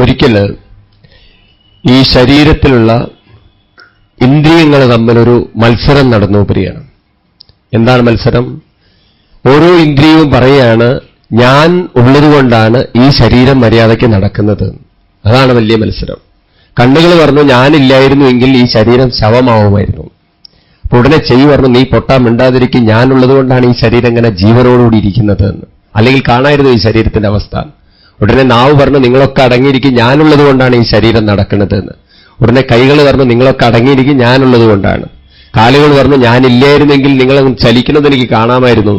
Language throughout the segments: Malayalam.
ഒരിക്കൽ ഈ ശരീരത്തിലുള്ള ഇന്ദ്രിയങ്ങൾ തമ്മിലൊരു മത്സരം നടന്നു വരികയാണ്. എന്താണ് മത്സരം? ഓരോ ഇന്ദ്രിയവും പറയുകയാണ്, ഞാൻ ഉള്ളതുകൊണ്ടാണ് ഈ ശരീരം മര്യാദയ്ക്ക് നടക്കുന്നത്. അതാണ് വലിയ മത്സരം. കണ്ണുകൾ പറഞ്ഞു, ഞാനില്ലായിരുന്നുവെങ്കിൽ ഈ ശരീരം ശവമാവുമായിരുന്നു. അപ്പൊ ഉടനെ ചെവി പറഞ്ഞു, നീ പൊട്ടാൻ മിണ്ടാതിരിക്കും, ഞാനുള്ളതുകൊണ്ടാണ് ഈ ശരീരം ഇങ്ങനെ ജീവനോടുകൂടി ഇരിക്കുന്നത് എന്ന്. അല്ലെങ്കിൽ കാണായിരുന്നു ഈ ശരീരത്തിന്റെ അവസ്ഥ. ഉടനെ നാവ് പറഞ്ഞു, നിങ്ങളൊക്കെ അടങ്ങിയിരിക്കും, ഞാനുള്ളത് കൊണ്ടാണ് ഈ ശരീരം നടക്കുന്നത് എന്ന്. ഉടനെ കൈകൾ പറഞ്ഞു, നിങ്ങളൊക്കെ അടങ്ങിയിരിക്കും, ഞാനുള്ളത് കൊണ്ടാണ്. കാലുകൾ പറഞ്ഞു, ഞാനില്ലായിരുന്നെങ്കിൽ നിങ്ങൾ ചലിക്കുന്നത് എനിക്ക് കാണാമായിരുന്നു.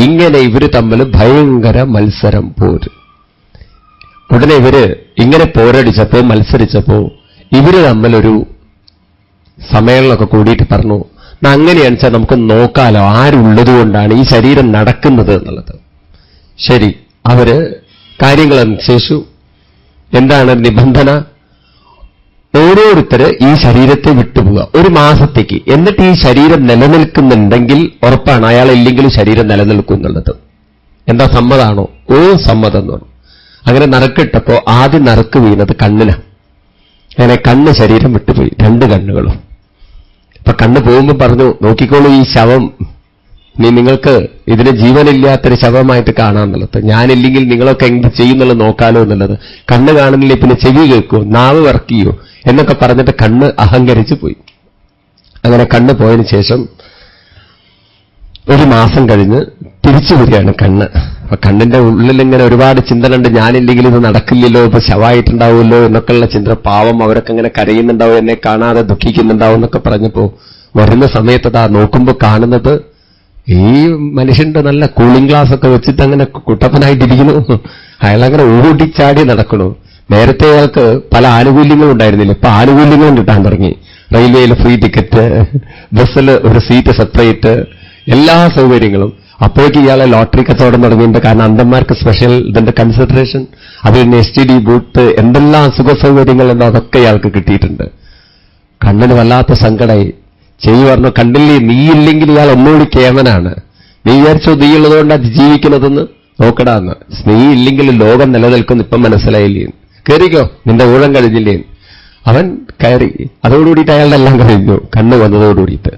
ഇങ്ങനെ ഇവര് തമ്മിൽ ഭയങ്കര മത്സരം പോര്. ഉടനെ ഇവര് ഇങ്ങനെ പോരടിച്ചപ്പോ, മത്സരിച്ചപ്പോ ഇവര് തമ്മിലൊരു സമ്മേളനമൊക്കെ കൂടിയിട്ട് പറഞ്ഞു, അങ്ങനെയാണെന്ന് വെച്ചാൽ നമുക്ക് നോക്കാലോ ആരുള്ളത് കൊണ്ടാണ് ഈ ശരീരം നടക്കുന്നത് എന്നുള്ളത്. ശരി, അവര് കാര്യങ്ങൾ അനുസരിച്ചു. എന്താണ് നിബന്ധന? ഓരോരുത്തര് ഈ ശരീരത്തെ വിട്ടുപോവുക 1 മാസത്തേക്ക്. എന്നിട്ട് ഈ ശരീരം നിലനിൽക്കുന്നുണ്ടെങ്കിൽ ഉറപ്പാണ്, അയാളില്ലെങ്കിലും ശരീരം നിലനിൽക്കും എന്നുള്ളത്. എന്താ, സമ്മതാണോ? ഓ സമ്മതം എന്ന് പറഞ്ഞു. അങ്ങനെ നറുക്കിട്ടപ്പോ ആദ്യം നറുക്ക് വീണത് കണ്ണിനാ. അങ്ങനെ കണ്ണ് ശരീരം വിട്ടുപോയി, 2 കണ്ണുകളും. അപ്പൊ കണ്ണ് പോകുമ്പോൾ പറഞ്ഞു, നോക്കിക്കോളൂ, ഈ ശവം നീ നിങ്ങൾക്ക് ഇതിന് ജീവനില്ലാത്തൊരു ശവമായിട്ട് കാണാമെന്നുള്ളത്. ഞാനില്ലെങ്കിൽ നിങ്ങളൊക്കെ എന്ത് ചെയ്യുന്നുള്ളത് നോക്കാലോ എന്നുള്ളത്. കണ്ണ് കാണുന്നില്ലേ, പിന്നെ ചെവി കേൾക്കുമോ, നാവ് വർക്കിയോ എന്നൊക്കെ പറഞ്ഞിട്ട് കണ്ണ് അഹങ്കരിച്ചു പോയി. അങ്ങനെ കണ്ണ് പോയതിനു ശേഷം 1 മാസം കഴിഞ്ഞ് തിരിച്ചു വരികയാണ് കണ്ണ്. അപ്പൊ കണ്ണിന്റെ ഉള്ളിലിങ്ങനെ ഒരുപാട് ചിന്തകളുണ്ട്. ഞാനില്ലെങ്കിൽ ഇത് നടക്കില്ലല്ലോ, ഇപ്പൊ ശവമായിട്ടുണ്ടാവുമല്ലോ എന്നൊക്കെയുള്ള ചിന്ത. പാവം, അവരൊക്കെ ഇങ്ങനെ കരയുന്നുണ്ടാവും, എന്നെ കാണാതെ ദുഃഖിക്കുന്നുണ്ടാവും എന്നൊക്കെ പറഞ്ഞപ്പോ വരുന്ന സമയത്ത് നോക്കുമ്പോൾ കാണുന്നത് ഈ മനുഷ്യന്റെ നല്ല കൂളിംഗ് ഗ്ലാസ് ഒക്കെ വെച്ചിട്ട് അങ്ങനെ കുട്ടപ്പനായിട്ടിരിക്കുന്നു. അയാളങ്ങനെ ഓടിച്ചാടി നടക്കണു. നേരത്തെ അയാൾക്ക് പല ആനുകൂല്യങ്ങളും ഉണ്ടായിരുന്നില്ല, ഇപ്പൊ ആനുകൂല്യങ്ങളും കിട്ടാൻ തുടങ്ങി. റെയിൽവേയിൽ ഫ്രീ ടിക്കറ്റ്, ബസ്സിൽ ഒരു സീറ്റ് സെപ്പറേറ്റ്, എല്ലാ സൗകര്യങ്ങളും. അപ്പോഴേക്ക് ഇയാളെ ലോട്ടറി കച്ചവടം തുടങ്ങിയിട്ടുണ്ട്. കാരണം അന്ധന്മാർക്ക് സ്പെഷ്യൽ ഇതിന്റെ കൺസിഡറേഷൻ, അത് പിന്നെ STD ബൂത്ത്, എന്തെല്ലാം സുഖ സൗകര്യങ്ങളുണ്ടോ അതൊക്കെ ഇയാൾക്ക് കിട്ടിയിട്ടുണ്ട്. കണ്ണിന് വല്ലാത്ത സങ്കടമായി. ചെവി പറഞ്ഞു, കണ്ടില്ലേ, നീയില്ലെങ്കിൽ ഇയാൾ ഒന്നുകൂടി കേമനാണ്. നീ വിചാരിച്ചോ നീയുള്ളതുകൊണ്ട് ജീവിക്കുന്നതെന്ന്? നോക്കടാന്ന്. നീ ഇല്ലെങ്കിൽ ലോകം നിലനിൽക്കുന്നു, ഇപ്പം മനസ്സിലായില്ലേ? കയറിക്കോ, നിന്റെ ഊഴം കഴിഞ്ഞില്ലേ? അവൻ കയറി. അതോടുകൂടിയിട്ട് അയാളുടെ എല്ലാം കഴിഞ്ഞു, കണ്ണ് വന്നതോടുകൂടിയിട്ട്.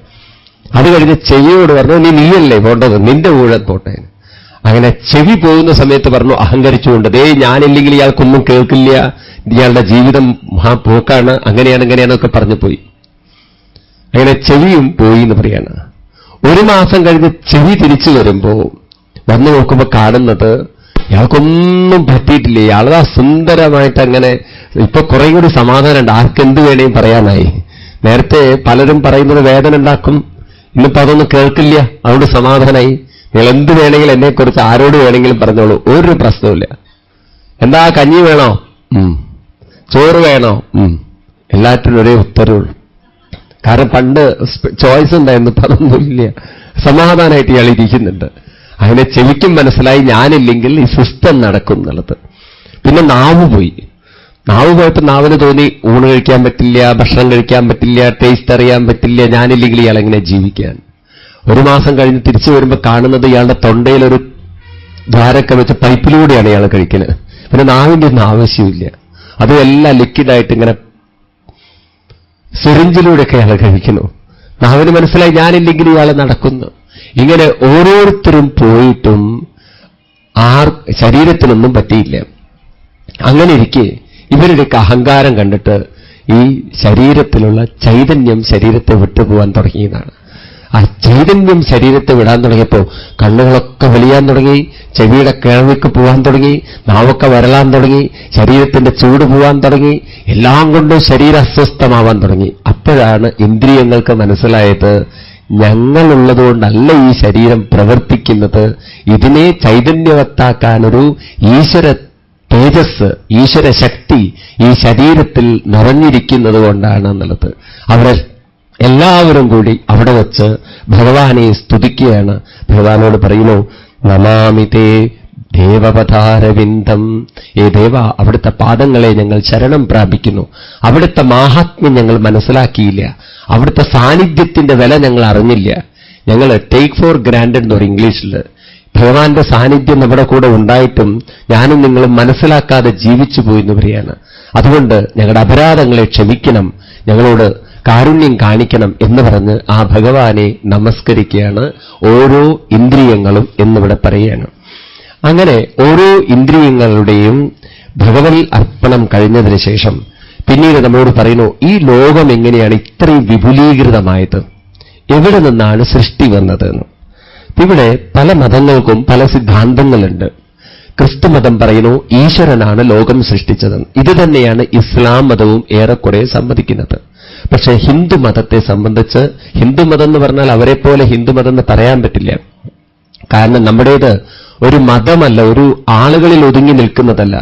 അത് കഴിഞ്ഞ് ചെവിയോട് പറഞ്ഞു, നീയല്ലേ പോണ്ടത്, നിന്റെ ഊഴം പോട്ടെ. അങ്ങനെ ചെവി പോകുന്ന സമയത്ത് പറഞ്ഞു, അഹങ്കരിച്ചുകൊണ്ട്, ഞാനില്ലെങ്കിൽ ഇയാൾക്കൊന്നും കേൾക്കില്ല, ഇയാളുടെ ജീവിതം പോക്കാണ്, അങ്ങനെയാണെന്നൊക്കെ പറഞ്ഞു പോയി. അങ്ങനെ ചെവിയും പോയി എന്ന് പറയാണ്. 1 മാസം കഴിഞ്ഞ് ചെവി തിരിച്ചു വരുമ്പോ വന്നു നോക്കുമ്പോ കാണുന്നത് ഇയാൾക്കൊന്നും പറ്റിയിട്ടില്ല. ഇയാളാ സുന്ദരമായിട്ട് അങ്ങനെ ഇപ്പൊ കുറെ കൂടി സമാധാനമുണ്ട്, ആർക്കെന്ത് വേണേയും പറയാനായി. നേരത്തെ പലരും പറയുന്നത് വേദന ഉണ്ടാക്കും, ഇന്നിപ്പോ അതൊന്നും കേൾക്കില്ല, അതുകൊണ്ട് സമാധാനായി. നിങ്ങൾ എന്ത് വേണമെങ്കിലും എന്നെക്കുറിച്ച് ആരോട് വേണമെങ്കിലും പറഞ്ഞോളൂ, ഒരു പ്രശ്നവുമില്ല. എന്താ, കഞ്ഞി വേണോ? ചോറ് വേണോ? എല്ലാറ്റിനും ഒരേ ഉത്തരവുള്ളൂ. കാരണം പണ്ട് ചോയ്സ് ഉണ്ടായിരുന്നു, അതൊന്നുമില്ല. സമാധാനമായിട്ട് ഇയാൾ ഇരിക്കുന്നുണ്ട്. അങ്ങനെ ചെവിക്കും മനസ്സിലായി, ഞാനില്ലെങ്കിൽ ഈ സിസ്റ്റം നടക്കും എന്നുള്ളത്. പിന്നെ നാവ് പോയി. നാവ് പോയപ്പോൾ നാവിന് തോന്നി, ഊണ് കഴിക്കാൻ പറ്റില്ല, ഭക്ഷണം കഴിക്കാൻ പറ്റില്ല, ടേസ്റ്റ് അറിയാൻ പറ്റില്ല, ഞാനില്ലെങ്കിൽ ഇയാൾ എങ്ങനെ ജീവിക്കാൻ. 1 മാസം കഴിഞ്ഞ് തിരിച്ചു വരുമ്പോൾ കാണുന്നത് ഇയാളുടെ തൊണ്ടയിലൊരു ദ്വാരൊക്കെ വെച്ച് പൈപ്പിലൂടെയാണ് ഇയാൾ കഴിക്കുന്നത്. പിന്നെ നാവിന്റെ ഒന്നും ആവശ്യമില്ല, അതും എല്ലാം ലിക്വിഡായിട്ട് ഇങ്ങനെ സിറിഞ്ചിലൂടെയൊക്കെ അയാൾ കഴിക്കുന്നു. നാവിന് മനസ്സിലായി, ഞാനില്ലെങ്കിൽ ഇയാൾ നടക്കുന്നു. ഇങ്ങനെ ഓരോരുത്തരും പോയിട്ടും ശരീരത്തിനൊന്നും പറ്റിയില്ല. അങ്ങനെ ഇരിക്കെ ഇവരുടെയൊക്കെ അഹങ്കാരം കണ്ടിട്ട് ഈ ശരീരത്തിലുള്ള ചൈതന്യം ശരീരത്തെ വിട്ടുപോകാൻ തുടങ്ങിയതാണ്. ആ ചൈതന്യം ശരീരത്തെ വിടാൻ തുടങ്ങിയപ്പോൾ കണ്ണുകളൊക്കെ വലിയാൻ തുടങ്ങി, ചെവിയുടെ കേൾവിക്ക് പോകാൻ തുടങ്ങി, നാവൊക്കെ വരളാൻ തുടങ്ങി, ശരീരത്തിന്റെ ചൂട് പോകാൻ തുടങ്ങി, എല്ലാം കൊണ്ടും ശരീരം അസ്വസ്ഥമാവാൻ തുടങ്ങി. അപ്പോഴാണ് ഇന്ദ്രിയങ്ങൾക്ക് മനസ്സിലായത്, ഞങ്ങളുള്ളതുകൊണ്ടല്ല ഈ ശരീരം പ്രവർത്തിക്കുന്നത്, ഇതിനെ ചൈതന്യവത്താക്കാനൊരു ഈശ്വര തേജസ്, ഈശ്വര ശക്തി ഈ ശരീരത്തിൽ നിറഞ്ഞിരിക്കുന്നത് കൊണ്ടാണ് എന്നുള്ളത്. അവിടെ എല്ലാവരും കൂടി അവിടെ വച്ച് ഭഗവാനെ സ്തുതിക്കുകയാണ്. ഭഗവാനോട് പറയുന്നു, നമാമിതേ ദേവപഥാരവിന്ദം. ദേവ, അവിടുത്തെ പാദങ്ങളെ ഞങ്ങൾ ശരണം പ്രാപിക്കുന്നു. അവിടുത്തെ മാഹാത്മ്യം ഞങ്ങൾ മനസ്സിലാക്കിയില്ല, അവിടുത്തെ സാന്നിധ്യത്തിന്റെ വില ഞങ്ങൾ അറിഞ്ഞില്ല. ഞങ്ങൾ ടേക്ക് ഫോർ ഗ്രാൻഡഡ് എന്ന് പറയും ഇംഗ്ലീഷിൽ. ഭഗവാന്റെ സാന്നിധ്യം നമ്മുടെ കൂടെ ഉണ്ടായിട്ടും ഞാനും നിങ്ങളും മനസ്സിലാക്കാതെ ജീവിച്ചു പോയി എന്ന് പറയാണ്. അതുകൊണ്ട് ഞങ്ങളുടെ അപരാധങ്ങളെ ക്ഷമിക്കണം, ഞങ്ങളോട് കാരുണ്യം കാണിക്കണം എന്ന് പറഞ്ഞ് ആ ഭഗവാനെ നമസ്കരിക്കുകയാണ് ഓരോ ഇന്ദ്രിയങ്ങളും എന്നിവിടെ പറയുകയാണ്. അങ്ങനെ ഓരോ ഇന്ദ്രിയങ്ങളുടെയും ഭഗവത് അർപ്പണം കഴിഞ്ഞതിന് ശേഷം പിന്നീട് നമ്മളോട് പറയുന്നു, ഈ ലോകം എങ്ങനെയാണ് ഇത്രയും വിപുലീകൃതമായത്, എവിടെ നിന്നാണ് സൃഷ്ടി വന്നതെന്ന്. ഇവിടെ പല മതങ്ങൾക്കും പല സിദ്ധാന്തങ്ങളുണ്ട്. ക്രിസ്തുമതം പറയുന്നു ഈശ്വരനാണ് ലോകം സൃഷ്ടിച്ചതെന്ന്. ഇത് തന്നെയാണ് ഇസ്ലാം മതവും ഏറെക്കുറെ സമ്മതിക്കുന്നത്. പക്ഷേ ഹിന്ദുമതത്തെ സംബന്ധിച്ച്, ഹിന്ദുമതം എന്ന് പറഞ്ഞാൽ അവരെ പോലെ ഹിന്ദുമതം എന്ന് പറയാൻ പറ്റില്ല. കാരണം നമ്മുടേത് ഒരു മതമല്ല, ഒരു ആളുകളിൽ ഒതുങ്ങി നിൽക്കുന്നതല്ല.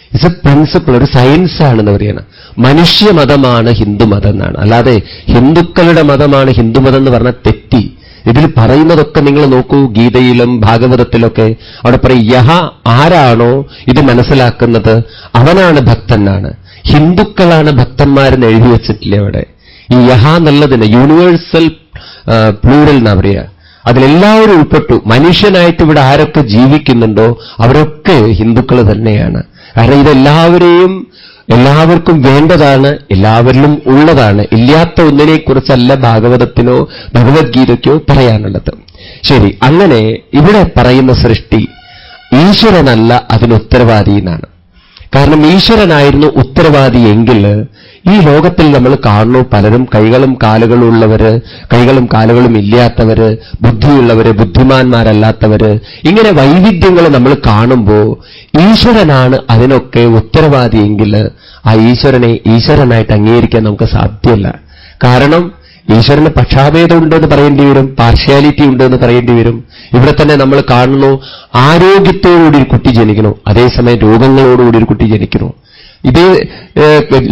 ഇറ്റ്സ് എ പ്രിൻസിപ്പിൾ, ഒരു സയൻസാണെന്ന് പറയണം. മനുഷ്യമതമാണ് ഹിന്ദുമതം എന്നാണ്. അല്ലാതെ ഹിന്ദുക്കളുടെ മതമാണ് ഹിന്ദുമതം എന്ന് പറഞ്ഞാൽ തെറ്റി. ഇതിൽ പറയുന്നതൊക്കെ നിങ്ങൾ നോക്കൂ, ഗീതയിലും ഭാഗവതത്തിലൊക്കെ അവിടെ പറയും യഹ ആരാണോ ഇത് മനസ്സിലാക്കുന്നത് അവനാണ് ഭക്തനാണ്. ഹിന്ദുക്കളാണ് ഭക്തന്മാരെന്ന് എഴുതി വെച്ചിട്ടില്ല അവിടെ. ഈ യഹ എന്നുള്ളതിന് യൂണിവേഴ്സൽ പ്ലൂറൽ എന്നാ പറയുക. അതിലെല്ലാവരും ഉൾപ്പെട്ടു. മനുഷ്യനായിട്ട് ഇവിടെ ആരൊക്കെ ജീവിക്കുന്നുണ്ടോ അവരൊക്കെ ഹിന്ദുക്കൾ തന്നെയാണ്. കാരണം ഇതെല്ലാവരെയും എല്ലാവർക്കും വേണ്ടതാണ്, എല്ലാവരിലും ഉള്ളതാണ്. ഇല്ലാത്ത ഒന്നിനെക്കുറിച്ചല്ല ഭാഗവതത്തിനോ ഭഗവത്ഗീതയ്ക്കോ പറയാനുള്ളത്. ശരി, അങ്ങനെ ഇവിടെ പറയുന്ന സൃഷ്ടി ഈശ്വരനല്ല അതിന് ഉത്തരവാദി എന്നാണ്. കാരണം ഈശ്വരനായിരുന്നു ഉത്തരവാദി എങ്കിൽ ഈ ലോകത്തിൽ നമ്മൾ കാണുന്നു പലരും കൈകളും കാലുകളും ഉള്ളവര്, കൈകളും കാലുകളും ഇല്ലാത്തവര്, ബുദ്ധിയുള്ളവര്, ബുദ്ധിമാന്മാരല്ലാത്തവര്, ഇങ്ങനെ വൈവിധ്യങ്ങൾ നമ്മൾ കാണുമ്പോൾ ഈശ്വരനാണ് അതിനൊക്കെ ഉത്തരവാദിയെങ്കിൽ ആ ഈശ്വരനെ ഈശ്വരനായിട്ട് അംഗീകരിക്കാൻ നമുക്ക് സാധ്യമല്ല. കാരണം ഈശ്വരന് പക്ഷാഭേദം ഉണ്ടെന്ന് പറയേണ്ടി വരും, പാർഷ്യാലിറ്റി ഉണ്ടെന്ന് പറയേണ്ടി വരും. ഇവിടെ തന്നെ നമ്മൾ കാണുന്നു ആരോഗ്യത്തോടുകൂടി ഒരു കുട്ടി ജനിക്കുന്നു, അതേസമയം രോഗങ്ങളോടുകൂടി ഒരു കുട്ടി ജനിക്കുന്നു. ഇതേ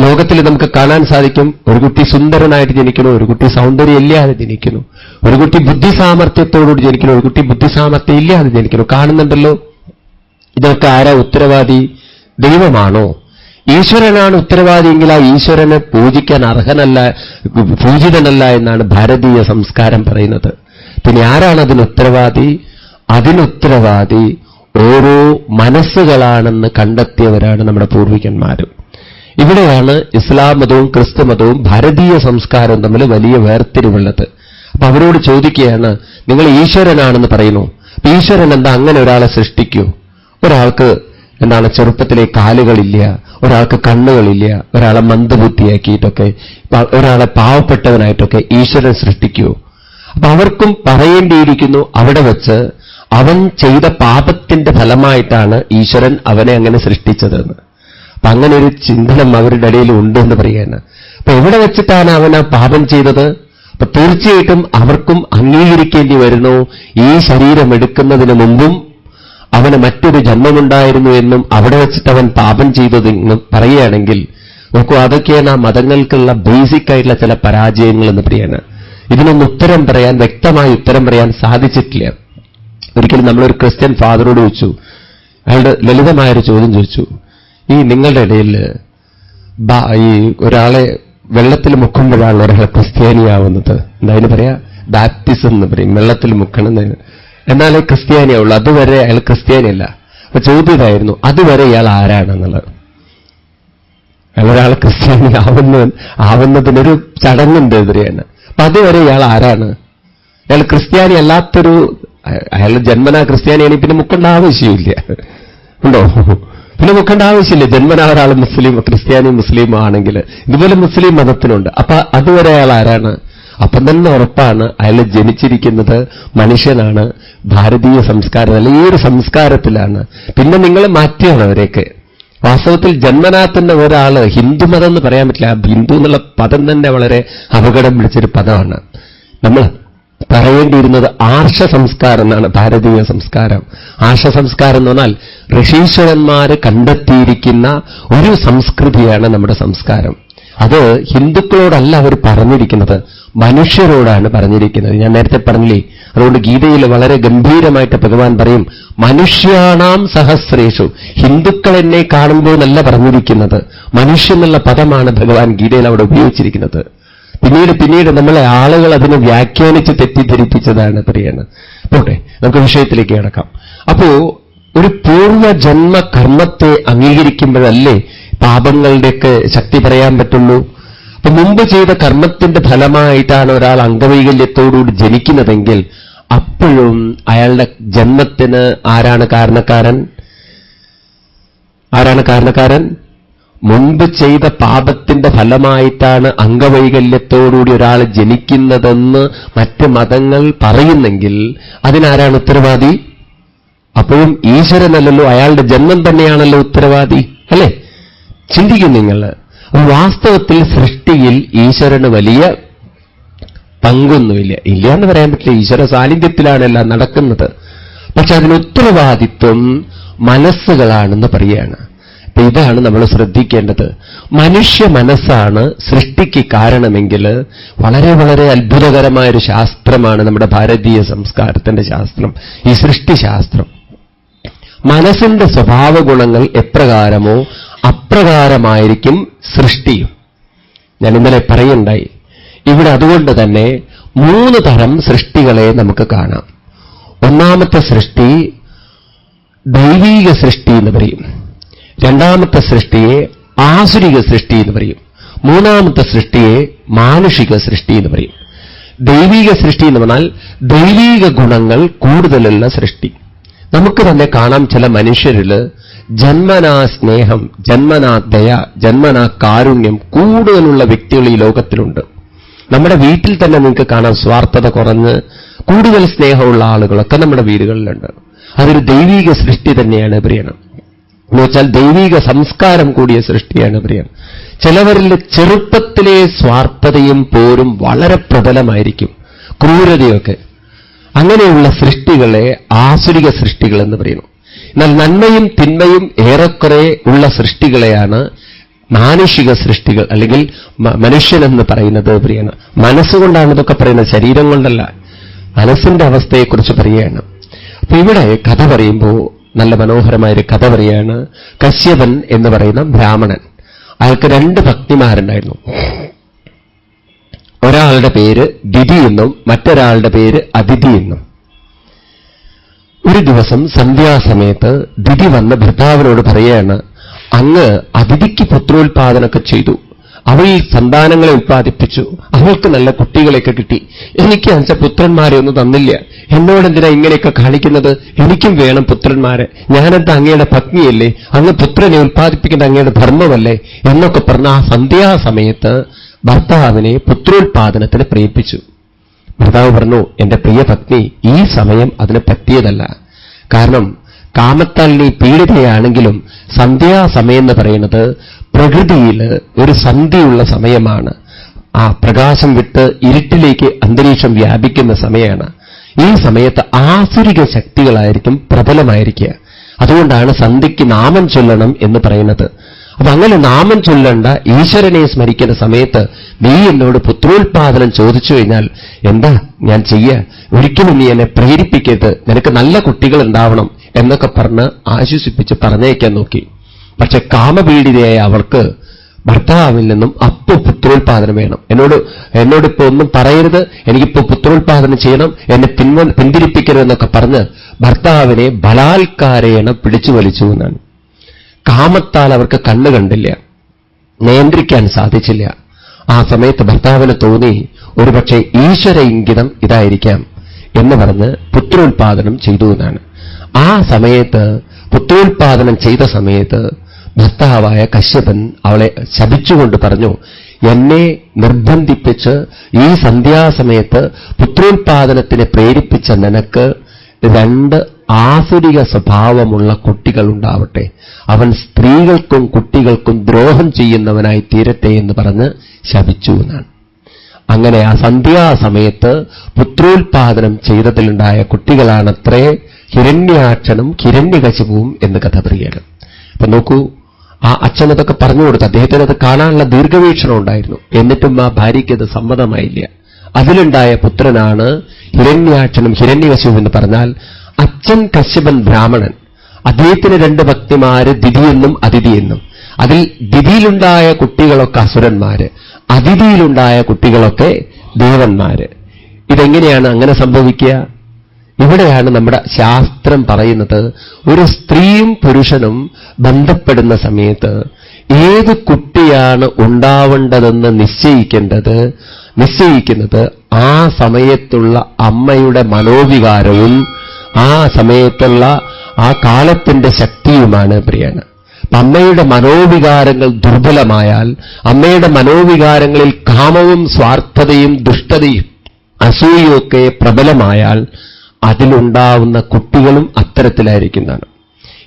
ലോകത്തിൽ നമുക്ക് കാണാൻ സാധിക്കും, ഒരു കുട്ടി സുന്ദരനായിട്ട് ജനിക്കുന്നു, ഒരു കുട്ടി സൗന്ദര്യം ഇല്ലാതെ ജനിക്കുന്നു, ഒരു കുട്ടി ബുദ്ധിസാമർത്ഥ്യത്തോടുകൂടി ജനിക്കുന്നു, ഒരു കുട്ടി ബുദ്ധിസാമർത്ഥ്യം ഇല്ലാതെ ജനിക്കുന്നു. കാണുന്നുണ്ടല്ലോ. ഇതൊക്കെ ആരാ ഉത്തരവാദി? ദൈവമാണോ? ഈശ്വരനാണ് ഉത്തരവാദിയെങ്കിൽ ആ ഈശ്വരനെ പൂജിക്കാൻ അർഹനല്ല, പൂജിതനല്ല എന്നാണ് ഭാരതീയ സംസ്കാരം പറയുന്നത്. പിന്നെ ആരാണ് അതിനുത്തരവാദി? അതിനുത്തരവാദി ഓരോ മനസ്സുകളാണെന്ന് കണ്ടെത്തിയവരാണ് നമ്മുടെ പൂർവികന്മാരും. ഇവിടെയാണ് ഇസ്ലാം മതവും ക്രിസ്തു മതവും ഭാരതീയ സംസ്കാരവും തമ്മിൽ വലിയ വേർതിരിവുള്ളത്. അപ്പൊ അവരോട് ചോദിക്കുകയാണ്, നിങ്ങൾ ഈശ്വരനാണെന്ന് പറയുന്നു, അപ്പൊ ഈശ്വരൻ എന്താ അങ്ങനെ ഒരാളെ സൃഷ്ടിക്കൂ? ഒരാൾക്ക് എന്താണ് ചെറുപ്പത്തിലെ കാലുകളില്ല, ഒരാൾക്ക് കണ്ണുകളില്ല, ഒരാളെ മന്ദബുദ്ധിയാക്കിയിട്ടൊക്കെ, ഒരാളെ പാവപ്പെട്ടവനായിട്ടൊക്കെ ഈശ്വരൻ സൃഷ്ടിക്കൂ? അപ്പൊ അവർക്കും പറയേണ്ടിയിരിക്കുന്നു, അവിടെ വെച്ച് അവൻ ചെയ്ത പാപത്തിന്റെ ഫലമായിട്ടാണ് ഈശ്വരൻ അവനെ അങ്ങനെ സൃഷ്ടിച്ചതെന്ന്. അപ്പൊ അങ്ങനെ ഒരു ചിന്തനം അവരുടെ ഇടയിൽ ഉണ്ട് എന്ന് പറയുകയാണ്. അപ്പൊ എവിടെ വെച്ചിട്ടാണ് അവൻ ആ പാപം ചെയ്തത്? അപ്പൊ തീർച്ചയായിട്ടും അവർക്കും അംഗീകരിക്കേണ്ടി വരുന്നു, ഈ ശരീരം എടുക്കുന്നതിന് മുമ്പും അവന് മറ്റൊരു ജന്മമുണ്ടായിരുന്നു എന്നും അവിടെ വെച്ചിട്ട് അവൻ പാപം ചെയ്തതെന്നും പറയുകയാണെങ്കിൽ നോക്കൂ, അതൊക്കെയാണ് ആ മതങ്ങൾക്കുള്ള ബേസിക് ആയിട്ടുള്ള ചില പരാജയങ്ങൾ എന്ന് പറയാണ്. ഇതിനൊന്നും ഉത്തരം പറയാൻ, വ്യക്തമായി ഉത്തരം പറയാൻ സാധിച്ചിട്ടില്ല. ഒരിക്കലും നമ്മളൊരു ക്രിസ്ത്യൻ ഫാദറോട് ചോദിച്ചു, അയാളുടെ ലളിതമായൊരു ചോദ്യം ചോദിച്ചു, ഈ നിങ്ങളുടെ ഇടയിൽ ഈ ഒരാളെ വെള്ളത്തിൽ മുക്കുമ്പോഴാണ് ഒരാളെ ക്രിസ്ത്യാനിയാവുന്നത്, എന്തായാലും പറയാ ബാപ്റ്റിസം എന്ന് പറയും, വെള്ളത്തിൽ മുക്കണമെന്ന്, എന്നാലേ ക്രിസ്ത്യാനിയാവുള്ളൂ, അതുവരെ അയാൾ ക്രിസ്ത്യാനിയല്ല. അപ്പൊ ചോദ്യം ഇതായിരുന്നു, അതുവരെ ഇയാൾ ആരാണെന്നുള്ളത്. അയാൾ ഒരാൾ ക്രിസ്ത്യാനി ആവുന്നതിനൊരു ചടങ്ങുണ്ട് എതിരെയാണ്. അപ്പൊ അതുവരെ ഇയാൾ ആരാണ്? അയാൾ ക്രിസ്ത്യാനി അല്ലാത്തൊരു, അയാൾ ജന്മനാ ക്രിസ്ത്യാനിയാണെങ്കിൽ പിന്നെ മുക്കേണ്ട ആവശ്യമില്ല, ഉണ്ടോ? പിന്നെ മുക്കേണ്ട ആവശ്യമില്ല. ജന്മനാ ഒരാൾ മുസ്ലിം, ക്രിസ്ത്യാനി മുസ്ലിം ആണെങ്കിൽ ഇതുപോലെ മുസ്ലിം മതത്തിനുണ്ട്. അപ്പൊ അതുവരെ അയാൾ ആരാണ്? അപ്പം തന്നെ ഉറപ്പാണ് അയാൾ ജനിച്ചിരിക്കുന്നത് മനുഷ്യനാണ്, ഭാരതീയ സംസ്കാരം അല്ല, ഈ ഒരു സംസ്കാരത്തിലാണ്. പിന്നെ നിങ്ങൾ മാറ്റിയാണ് അവരെയൊക്കെ. വാസ്തവത്തിൽ ജന്മനാഥന്റെ ഒരാള് ഹിന്ദുമതം എന്ന് പറയാൻ പറ്റില്ല. ഹിന്ദു എന്നുള്ള പദം തന്നെ വളരെ അപകടം പിടിച്ചൊരു പദമാണ്. നമ്മൾ പറയേണ്ടിയിരുന്നത് ആർഷ സംസ്കാരം എന്നാണ്, ഭാരതീയ സംസ്കാരം. ആർഷ സംസ്കാരം എന്ന് പറഞ്ഞാൽ ഋഷീശ്വരന്മാര് കണ്ടെത്തിയിരിക്കുന്ന ഒരു സംസ്കൃതിയാണ് നമ്മുടെ സംസ്കാരം. അത് ഹിന്ദുക്കളോടല്ല അവർ പറഞ്ഞിരിക്കുന്നത്, മനുഷ്യരോടാണ് പറഞ്ഞിരിക്കുന്നത്. ഞാൻ നേരത്തെ പറഞ്ഞില്ലേ, അതുകൊണ്ട് ഗീതയിൽ വളരെ ഗംഭീരമായിട്ട് ഭഗവാൻ പറയും, മനുഷ്യാണാം സഹസ്രേഷു. ഹിന്ദുക്കൾ എന്നെ കാണുമ്പോൾ എന്നല്ല പറഞ്ഞിരിക്കുന്നത്, മനുഷ്യനെന്നുള്ള പദമാണ് ഭഗവാൻ ഗീതയിൽ അവിടെ ഉപയോഗിച്ചിരിക്കുന്നത്. പിന്നീട് നമ്മളെ ആളുകൾ അതിനെ വ്യാഖ്യാനിച്ച് തെറ്റിദ്ധരിപ്പിച്ചതാണ് പറയുന്നത്. പോട്ടെ, നമുക്ക് വിഷയത്തിലേക്ക് കിടക്കാം. അപ്പോ ഒരു പൂർവ്വജന്മ കർമ്മത്തെ അംഗീകരിക്കുമ്പോഴല്ലേ പാപങ്ങളുടെയൊക്കെ ശക്തി പറയാൻ പറ്റുള്ളൂ. അപ്പൊ മുമ്പ് ചെയ്ത കർമ്മത്തിന്റെ ഫലമായിട്ടാണ് ഒരാൾ അംഗവൈകല്യത്തോടുകൂടി ജനിക്കുന്നതെങ്കിൽ അപ്പോഴും അയാളുടെ ജന്മത്തിന് ആരാണ് കാരണക്കാരൻ? മുൻപ് ചെയ്ത പാപത്തിന്റെ ഫലമായിട്ടാണ് അംഗവൈകല്യത്തോടുകൂടി ഒരാൾ ജനിക്കുന്നതെന്ന് മറ്റ് മതങ്ങൾ പറയുന്നെങ്കിൽ അതിനാരാണ് ഉത്തരവാദി? അപ്പോഴും ഈശ്വരനല്ലല്ലോ, അയാളുടെ ജന്മം തന്നെയാണല്ലോ ഉത്തരവാദി, അല്ലേ? ചിന്തിക്കും നിങ്ങൾ. വാസ്തവത്തിൽ സൃഷ്ടിയിൽ ഈശ്വരന് വലിയ പങ്കൊന്നുമില്ല. ഇല്ല എന്ന് പറയാൻ പറ്റില്ല, ഈശ്വര സാന്നിധ്യത്തിലാണ് എല്ലാം നടക്കുന്നത്. പക്ഷെ അതിന് ഉത്തരവാദിത്വം മനസ്സുകളാണെന്ന് പറയുകയാണ്. അപ്പൊ ഇതാണ് നമ്മൾ ശ്രദ്ധിക്കേണ്ടത്. മനുഷ്യ മനസ്സാണ് സൃഷ്ടിക്ക് കാരണമെങ്കിൽ വളരെ വളരെ അത്ഭുതകരമായൊരു ശാസ്ത്രമാണ് നമ്മുടെ ഭാരതീയ സംസ്കാരത്തിന്റെ ശാസ്ത്രം, ഈ സൃഷ്ടിശാസ്ത്രം. മനസ്സിന്റെ സ്വഭാവ ഗുണങ്ങൾ എപ്രകാരമോ അപ്രകാരമായിരിക്കും സൃഷ്ടിയും. ഞാൻ ഇന്നലെ പറയുണ്ടായി. ഇവിടെ അതുകൊണ്ട് തന്നെ 3 തരം സൃഷ്ടികളെ നമുക്ക് കാണാം. ഒന്നാമത്തെ സൃഷ്ടി ദൈവീക സൃഷ്ടി എന്ന് പറയും. രണ്ടാമത്തെ സൃഷ്ടിയെ ആസുരിക സൃഷ്ടി എന്ന് പറയും. മൂന്നാമത്തെ സൃഷ്ടിയെ മാനുഷിക സൃഷ്ടി എന്ന് പറയും. ദൈവീക സൃഷ്ടി എന്ന് പറഞ്ഞാൽ ദൈവീക ഗുണങ്ങൾ കൂടുതലുള്ള സൃഷ്ടി. നമുക്ക് തന്നെ കാണാം ചില മനുഷ്യരില് ജന്മനാ സ്നേഹം, ജന്മനാ ദയ, ജന്മനാ കാരുണ്യം കൂടുതലുള്ള വ്യക്തികൾ ഈ ലോകത്തിലുണ്ട്. നമ്മുടെ വീട്ടിൽ തന്നെ നിങ്ങൾക്ക് കാണാം സ്വാർത്ഥത കുറഞ്ഞ് കൂടുതൽ സ്നേഹമുള്ള ആളുകളൊക്കെ നമ്മുടെ വീടുകളിലുണ്ട്. അതൊരു ദൈവീക സൃഷ്ടി തന്നെയാണ് പ്രിയണം. എന്നുവെച്ചാൽ ദൈവീക സംസ്കാരം കൂടിയ സൃഷ്ടിയാണ് പ്രിയം. ചിലവരിൽ ചെറുപ്പത്തിലെ സ്വാർത്ഥതയും പോരും വളരെ പ്രബലമായിരിക്കും, ക്രൂരതയൊക്കെ. അങ്ങനെയുള്ള സൃഷ്ടികളെ ആസുരിക സൃഷ്ടികൾ എന്ന് പറയുന്നു. എന്നാൽ നന്മയും തിന്മയും ഏറെക്കുറെ ഉള്ള സൃഷ്ടികളെയാണ് മാനുഷിക സൃഷ്ടികൾ അല്ലെങ്കിൽ മനുഷ്യനെന്ന് പറയുന്നത് പ്രിയാണ്. മനസ്സുകൊണ്ടാണ് ഇതൊക്കെ പറയുന്നത്, ശരീരം കൊണ്ടല്ല. മനസ്സിന്റെ അവസ്ഥയെക്കുറിച്ച് പറയുകയാണ്. അപ്പൊ ഇവിടെ കഥ പറയുമ്പോൾ നല്ല മനോഹരമായൊരു കഥ പറയാണ്. കശ്യപൻ എന്ന് പറയുന്ന ബ്രാഹ്മണൻ, അയാൾക്ക് 2 ഭക്തിമാരുണ്ടായിരുന്നു. ഒരാളുടെ പേര് ദിതി എന്നും മറ്റൊരാളുടെ പേര് അതിഥി എന്നും. ഒരു ദിവസം സന്ധ്യാസമയത്ത് ദിതി വന്ന് ഭർത്താവിനോട് പറയാണ്, അങ്ങ് അതിഥിക്ക് പുത്രോത്പാദനമൊക്കെ ചെയ്തു, അവൾ സന്താനങ്ങളെ ഉത്പാദിപ്പിച്ചു, അവൾക്ക് നല്ല കുട്ടികളെയൊക്കെ കിട്ടി, എനിക്ക് അഞ്ച പുത്രന്മാരെ ഒന്നും തന്നില്ല, എന്നോടെന്തിനാ ഇങ്ങനെയൊക്കെ കാണിക്കുന്നത്, എനിക്കും വേണം പുത്രന്മാരെ, ഞാനെന്താ അങ്ങയുടെ പത്നിയല്ലേ, അങ്ങ് പുത്രനെ ഉത്പാദിപ്പിക്കേണ്ട അങ്ങയുടെ ധർമ്മമല്ലേ എന്നൊക്കെ പറഞ്ഞ ആ സന്ധ്യാസമയത്ത് ഭർത്താവിനെ പുത്രോത്പാദനത്തിന് പ്രേരിപ്പിച്ചു. ഭർത്താവ് പറഞ്ഞു, എന്റെ പ്രിയ പത്നി, ഈ സമയം അതിന് പറ്റിയതല്ല. കാരണം കാമത്താൽ നീ പീഡിതയാണെങ്കിലും സന്ധ്യാസമയം എന്ന് പറയുന്നത് പ്രകൃതിയിൽ ഒരു സന്ധ്യയുള്ള സമയമാണ്. ആ പ്രകാശം വിട്ട് ഇരുട്ടിലേക്ക് അന്തരീക്ഷം വ്യാപിക്കുന്ന സമയമാണ്. ഈ സമയത്ത് ആസുരിക ശക്തികളായിരിക്കും പ്രബലമായിരിക്കുക. അതുകൊണ്ടാണ് സന്ധ്യയ്ക്ക് നാമം ചൊല്ലണം എന്ന് പറയുന്നത്. അപ്പൊ അങ്ങനെ നാമം ചൊല്ലേണ്ട ഈശ്വരനെ സ്മരിക്കുന്ന സമയത്ത് നീ എന്നോട് പുത്രോത്പാദനം ചോദിച്ചു കഴിഞ്ഞാൽ എന്താ ഞാൻ ചെയ്യുക, ഒരിക്കലും നീ എന്നെ പ്രേരിപ്പിക്കരുത്, നിനക്ക് നല്ല കുട്ടികൾ ഉണ്ടാവണം എന്നൊക്കെ പറഞ്ഞ് ആശ്വസിപ്പിച്ച് പറഞ്ഞയക്കാൻ നോക്കി. പക്ഷെ കാമപീഡിതയായ അവൾക്ക് ഭർത്താവിൽ നിന്നും അപ്പോൾ പുത്രോത്പാദനം വേണം. എന്നോടിപ്പോ ഒന്നും പറയരുത്, എനിക്കിപ്പോ പുത്രോത്പാദനം ചെയ്യണം, എന്നെ പിന്തിരിപ്പിക്കരുതെന്നൊക്കെ പറഞ്ഞ് ഭർത്താവിനെ ബലാത്കാരേണ പിടിച്ചു വലിച്ചു എന്നാണ്. കാമത്താൽ അവർക്ക് കണ്ണു കണ്ടില്ല, നിയന്ത്രിക്കാൻ സാധിച്ചില്ല. ആ സമയത്ത് ഭർത്താവിന് തോന്നി ഒരുപക്ഷെ ഈശ്വര ഇംഗിതം ഇതായിരിക്കാം എന്ന് പറഞ്ഞ് പുത്രോത്പാദനം ചെയ്തു എന്നാണ്. ആ സമയത്ത് പുത്രോത്പാദനം ചെയ്ത സമയത്ത് ഭർത്താവായ കശ്യപൻ അവളെ ശപിച്ചുകൊണ്ട് പറഞ്ഞു, എന്നെ നിർബന്ധിപ്പിച്ച് ഈ സന്ധ്യാസമയത്ത് പുത്രോത്പാദനത്തിന് പ്രേരിപ്പിച്ച നിനക്ക് 2 ആസുരിക സ്വഭാവമുള്ള കുട്ടികൾ ഉണ്ടാവട്ടെ, അവൻ സ്ത്രീകൾക്കും കുട്ടികൾക്കും ദ്രോഹം ചെയ്യുന്നവനായി തീരട്ടെ എന്ന് പറഞ്ഞ് ശപിച്ചു എന്നാണ്. അങ്ങനെ ആ സന്ധ്യാസമയത്ത് പുത്രോത്പാദനം ചെയ്തതിലുണ്ടായ കുട്ടികളാണത്രേ ഹിരണ്യാക്ഷനും ഹിരണ്യകശിപുവും എന്ന് കഥ പറയുകയാണ്. അപ്പൊ നോക്കൂ, ആ അച്ഛനതൊക്കെ പറഞ്ഞു കൊടുത്തു, അദ്ദേഹത്തിന് അത് കാണാനുള്ള ദീർഘവീക്ഷണം ഉണ്ടായിരുന്നു. എന്നിട്ടും ആ ഭാര്യയ്ക്ക് അത് സമ്മതമായില്ല. അതിലുണ്ടായ പുത്രനാണ് ഹിരണ്യാക്ഷനും ഹിരണ്യകശിപുവും എന്ന് പറഞ്ഞാൽ അച്ഛൻ കശ്യപൻ ബ്രാഹ്മണൻ, അദ്ദേഹത്തിന് 2 ഭക്തിമാര് ദിതിയെന്നും അതിഥിയെന്നും. അതിൽ ദിതിയിലുണ്ടായ കുട്ടികളൊക്കെ അസുരന്മാര്, അതിഥിയിലുണ്ടായ കുട്ടികളൊക്കെ ദേവന്മാര്. ഇതെങ്ങനെയാണ് അങ്ങനെ സംഭവിക്കുക? ഇവിടെയാണ് നമ്മുടെ ശാസ്ത്രം പറയുന്നത്, ഒരു സ്ത്രീയും പുരുഷനും ബന്ധപ്പെടുന്ന സമയത്ത് ഏത് കുട്ടിയാണ് ഉണ്ടാവേണ്ടതെന്ന് നിശ്ചയിക്കുന്നത് ആ സമയത്തുള്ള അമ്മയുടെ മനോവികാരവും ആ സമയത്തുള്ള ആ കാലത്തിന്റെ ശക്തിയുമാണ് പ്രിയാണ്. അമ്മയുടെ മനോവികാരങ്ങൾ ദുർബലമായാൽ, അമ്മയുടെ മനോവികാരങ്ങളിൽ കാമവും സ്വാർത്ഥതയും ദുഷ്ടതയും അസൂയയൊക്കെ പ്രബലമായാൽ അതിലുണ്ടാവുന്ന കുട്ടികളും അത്തരത്തിലായിരിക്കുന്നതാണ്.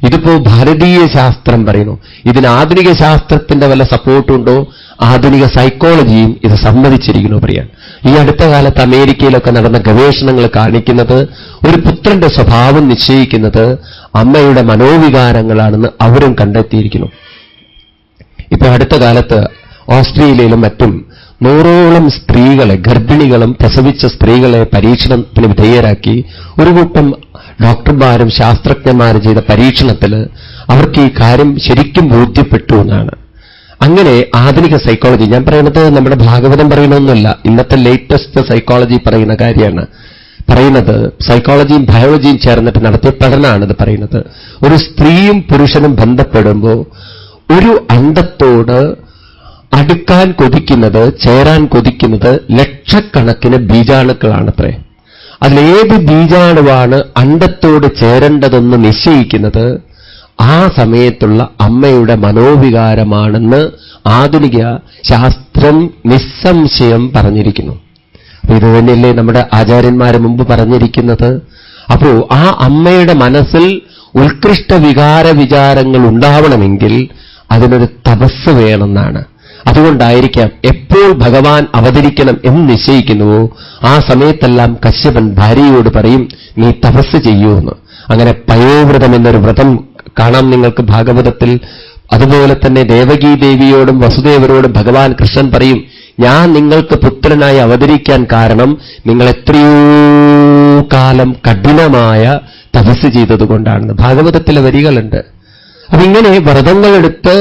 ഇതിപ്പോ ഭാരതീയ ശാസ്ത്രം പറയുന്നു. ഇതിന് ആധുനിക ശാസ്ത്രത്തിന്റെ വല്ല സപ്പോർട്ടുണ്ടോ? ആധുനിക സൈക്കോളജിയും ഇത് സമ്മതിച്ചിരിക്കുന്നു പറയാൻ. ഈ അടുത്ത കാലത്ത് അമേരിക്കയിലൊക്കെ നടന്ന ഗവേഷണങ്ങൾ കാണിക്കുന്നത് ഒരു പുത്രന്റെ സ്വഭാവം നിശ്ചയിക്കുന്നത് അമ്മയുടെ മനോവികാരങ്ങളാണെന്ന് അവരും കണ്ടെത്തിയിരിക്കുന്നു. ഇപ്പൊ അടുത്ത കാലത്ത് ഓസ്ട്രേലിയയിലും മറ്റും 100ഓളം സ്ത്രീകളെ, ഗർഭിണികളും പ്രസവിച്ച സ്ത്രീകളെ പരീക്ഷണത്തിന് വിധേയരാക്കി ഒരു കൂട്ടം ഡോക്ടർമാരും ശാസ്ത്രജ്ഞന്മാരും ചെയ്ത പരീക്ഷണത്തിൽ അവർക്ക് ഈ കാര്യം ശരിക്കും ബോധ്യപ്പെട്ടു എന്നാണ്. അങ്ങനെ ആധുനിക സൈക്കോളജി, ഞാൻ പറയുന്നത് നമ്മുടെ ഭാഗവതം പറയുന്നൊന്നുമല്ല, ഇന്നത്തെ ലേറ്റസ്റ്റ് സൈക്കോളജി പറയുന്ന കാര്യമാണ് പറയുന്നത്. സൈക്കോളജിയും ബയോളജിയും ചേർന്നിട്ട് നടത്തിയ പഠനമാണ് ഇത് പറയുന്നത്. ഒരു സ്ത്രീയും പുരുഷനും ബന്ധപ്പെടുമ്പോൾ ഒരു അണ്ഡത്തോട് അടുക്കാൻ കൊതിക്കുന്നത്, ചേരാൻ കൊതിക്കുന്നത് ലക്ഷക്കണക്കിന് ബീജാണുക്കളാണത്രേ. അതിലേത് ബീജാണുവാണ് അണ്ഡത്തോട് ചേരേണ്ടതെന്ന് നിശ്ചയിക്കുന്നത് ആ സമയത്തുള്ള അമ്മയുടെ മനോവികാരമാണെന്ന് ആധുനിക ശാസ്ത്രം നിസ്സംശയം പറഞ്ഞിരിക്കുന്നു. ഇത് തന്നെയല്ലേ നമ്മുടെ ആചാര്യന്മാര് മുമ്പ് പറഞ്ഞിരിക്കുന്നത്. അപ്പോ ആ അമ്മയുടെ മനസ്സിൽ ഉത്കൃഷ്ട വിചാരങ്ങൾ ഉണ്ടാവണമെങ്കിൽ അതിനൊരു തപസ് വേണമെന്നാണ്. അതുകൊണ്ടായിരിക്കാം എപ്പോൾ ഭഗവാൻ അവതരിക്കണം എന്ന് നിശ്ചയിക്കുന്നുവോ ആ സമയത്തെല്ലാം കശ്യപൻ ഭാര്യയോട് പറയും, നീ തപസ് ചെയ്യൂ എന്ന്. അങ്ങനെ പയോവ്രതം എന്നൊരു വ്രതം കാണാം നിങ്ങൾക്ക് ഭാഗവതത്തിൽ. അതുപോലെ തന്നെ ദേവകീ ദേവിയോടും വസുദേവരോടും ഭഗവാൻ കൃഷ്ണൻ പറയും, ഞാൻ നിങ്ങൾക്ക് പുത്രനായി അവതരിക്കാൻ കാരണം നിങ്ങൾ എത്രയോ കാലം കഠിനമായ തപസ് ചെയ്തതുകൊണ്ടാണെന്ന് ഭാഗവതത്തിലെ വരികളുണ്ട്. അപ്പൊ ഇങ്ങനെ വ്രതങ്ങളെടുത്ത്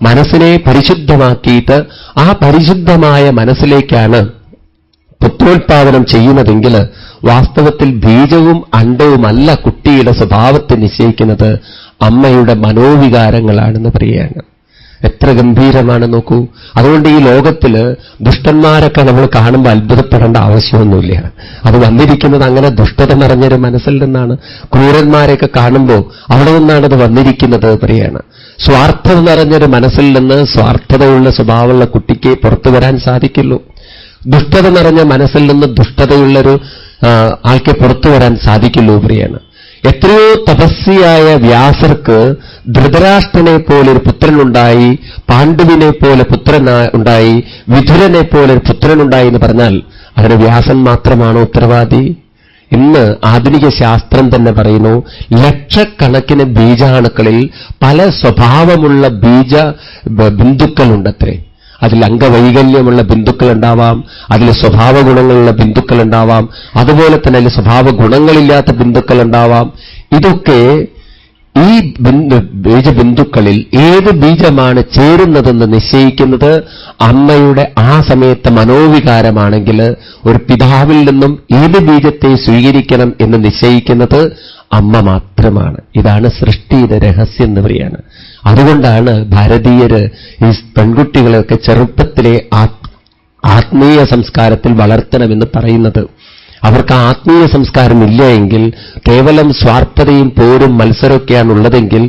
മനസ്സിനെ പരിശുദ്ധമാക്കിയിട്ട് ആ പരിശുദ്ധമായ മനസ്സിലേക്കാണ് പുത്രോത്പാദനം ചെയ്യുന്നതെങ്കിൽ വാസ്തവത്തിൽ ബീജവും അണ്ഡവുമല്ല കുട്ടിയുടെ സ്വഭാവത്തെ നിശ്ചയിക്കുന്നത്, അമ്മയുടെ മനോവികാരങ്ങളാണെന്ന് പറയുകയാണ്. എത്ര ഗംഭീരമാണ് നോക്കൂ. അതുകൊണ്ട് ഈ ലോകത്തില് ദുഷ്ടന്മാരൊക്കെ നമ്മൾ കാണുമ്പോൾ അത്ഭുതപ്പെടേണ്ട ആവശ്യമൊന്നുമില്ല. അത് വന്നിരിക്കുന്നത് അങ്ങനെ ദുഷ്ടത നിറഞ്ഞൊരു മനസ്സിൽ നിന്നാണ്. ക്രൂരന്മാരെയൊക്കെ കാണുമ്പോൾ അവിടെ നിന്നാണ് അത് വന്നിരിക്കുന്നത് പറയാണ്. സ്വാർത്ഥത നിറഞ്ഞൊരു മനസ്സിൽ നിന്ന് സ്വാർത്ഥതയുള്ള സ്വഭാവമുള്ള കുട്ടിക്ക് പുറത്തു വരാൻ സാധിക്കുള്ളൂ. ദുഷ്ടത നിറഞ്ഞ മനസ്സിൽ നിന്ന് ദുഷ്ടതയുള്ളൊരു ആൾക്ക് പുറത്തു വരാൻ സാധിക്കുള്ളൂ പറയാണ്. എത്രയോ തപസ്വിയായ വ്യാസർക്ക് ധൃതരാഷ്ട്രനെ പോലൊരു പുത്രനുണ്ടായി, പാണ്ഡുവിനെ പോലെ പുത്രനുണ്ടായി, വിതുരനെ പോലൊരു പുത്രനുണ്ടായി എന്ന് പറഞ്ഞാൽ അതിന് വ്യാസൻ മാത്രമാണോ ഉത്തരവാദി? ഇന്ന് ആധുനിക ശാസ്ത്രം തന്നെ പറയുന്നു, ലക്ഷക്കണക്കിന് ബീജാണുക്കളിൽ പല സ്വഭാവമുള്ള ബിന്ദുക്കളുണ്ടത്രേ. അതിൽ അംഗവൈകല്യമുള്ള ബിന്ദുക്കളുണ്ടാവാം, അതിൽ സ്വഭാവ ഗുണങ്ങളുള്ള ബിന്ദുക്കളുണ്ടാവാം, അതുപോലെ തന്നെ അതിൽ സ്വഭാവ ഗുണങ്ങളില്ലാത്ത ബിന്ദുക്കളുണ്ടാവാം. ഇതൊക്കെ ഈ ബീജബിന്ദുക്കളിൽ ഏത് ബീജമാണ് ചേരുന്നതെന്ന് നിശ്ചയിക്കുന്നത് അമ്മയുടെ ആ സമയത്തെ മനോവികാരമാണെങ്കിൽ ഒരു പിതാവിൽ നിന്നും ഏത് ബീജത്തെ സ്വീകരിക്കണം എന്ന് നിശ്ചയിക്കുന്നത് അമ്മ മാത്രമാണ്. ഇതാണ് സൃഷ്ടിയുടെ രഹസ്യം എന്ന് പറയാണ്. അതുകൊണ്ടാണ് ഭാരതീയര് ഈ പെൺകുട്ടികളെയൊക്കെ ചെറുപ്പത്തിലെ ആത്മീയ സംസ്കാരത്തിൽ വളർത്തണമെന്ന് പറയുന്നത്. അവർക്ക് ആത്മീയ സംസ്കാരം ഇല്ല എങ്കിൽ കേവലം സ്വാർത്ഥതയും പോരും മത്സരമൊക്കെയാണുള്ളതെങ്കിൽ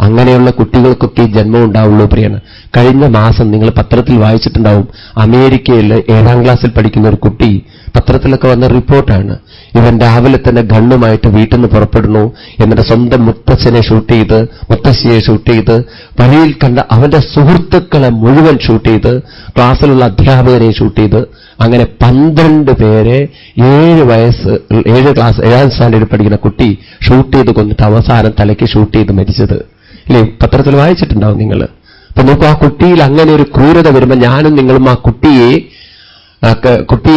അങ്ങനെയുള്ള കുട്ടികൾക്കൊക്കെ ജന്മം ഉണ്ടാവുള്ളൂ പ്രിയാണ്. കഴിഞ്ഞ മാസം നിങ്ങൾ പത്രത്തിൽ വായിച്ചിട്ടുണ്ടാവും, അമേരിക്കയിൽ 7ാം ക്ലാസ്സിൽ പഠിക്കുന്ന ഒരു കുട്ടി, പത്രത്തിലൊക്കെ വന്ന റിപ്പോർട്ടാണ്, ഇവൻ രാവിലെ തന്നെ ഗണ്ണുമായിട്ട് വീട്ടിൽ നിന്ന് പുറപ്പെടുന്നു, എന്നിട്ട് സ്വന്തം മുത്തച്ഛനെ ഷൂട്ട് ചെയ്ത്, മുത്തശ്ശിയെ ഷൂട്ട് ചെയ്ത്, വഴിയിൽ കണ്ട അവന്റെ സുഹൃത്തുക്കളെ മുഴുവൻ ഷൂട്ട് ചെയ്ത്, ക്ലാസ്സിലുള്ള അധ്യാപകരെ ഷൂട്ട് ചെയ്ത്, അങ്ങനെ 12 പേരെ 7ാം സ്റ്റാൻഡേർഡിൽ പഠിക്കുന്ന കുട്ടി ഷൂട്ട് ചെയ്ത് കൊന്നിട്ട് അവസാനം തലയ്ക്ക് ഷൂട്ട് ചെയ്ത് മരിച്ചത് ഇല്ലേ? പത്രത്തിൽ വായിച്ചിട്ടുണ്ടാവും നിങ്ങൾ. അപ്പൊ നോക്കൂ, ആ കുട്ടിയിൽ അങ്ങനെ ഒരു ക്രൂരത വരുമ്പോൾ ഞാനും നിങ്ങളും ആ കുട്ടിയെ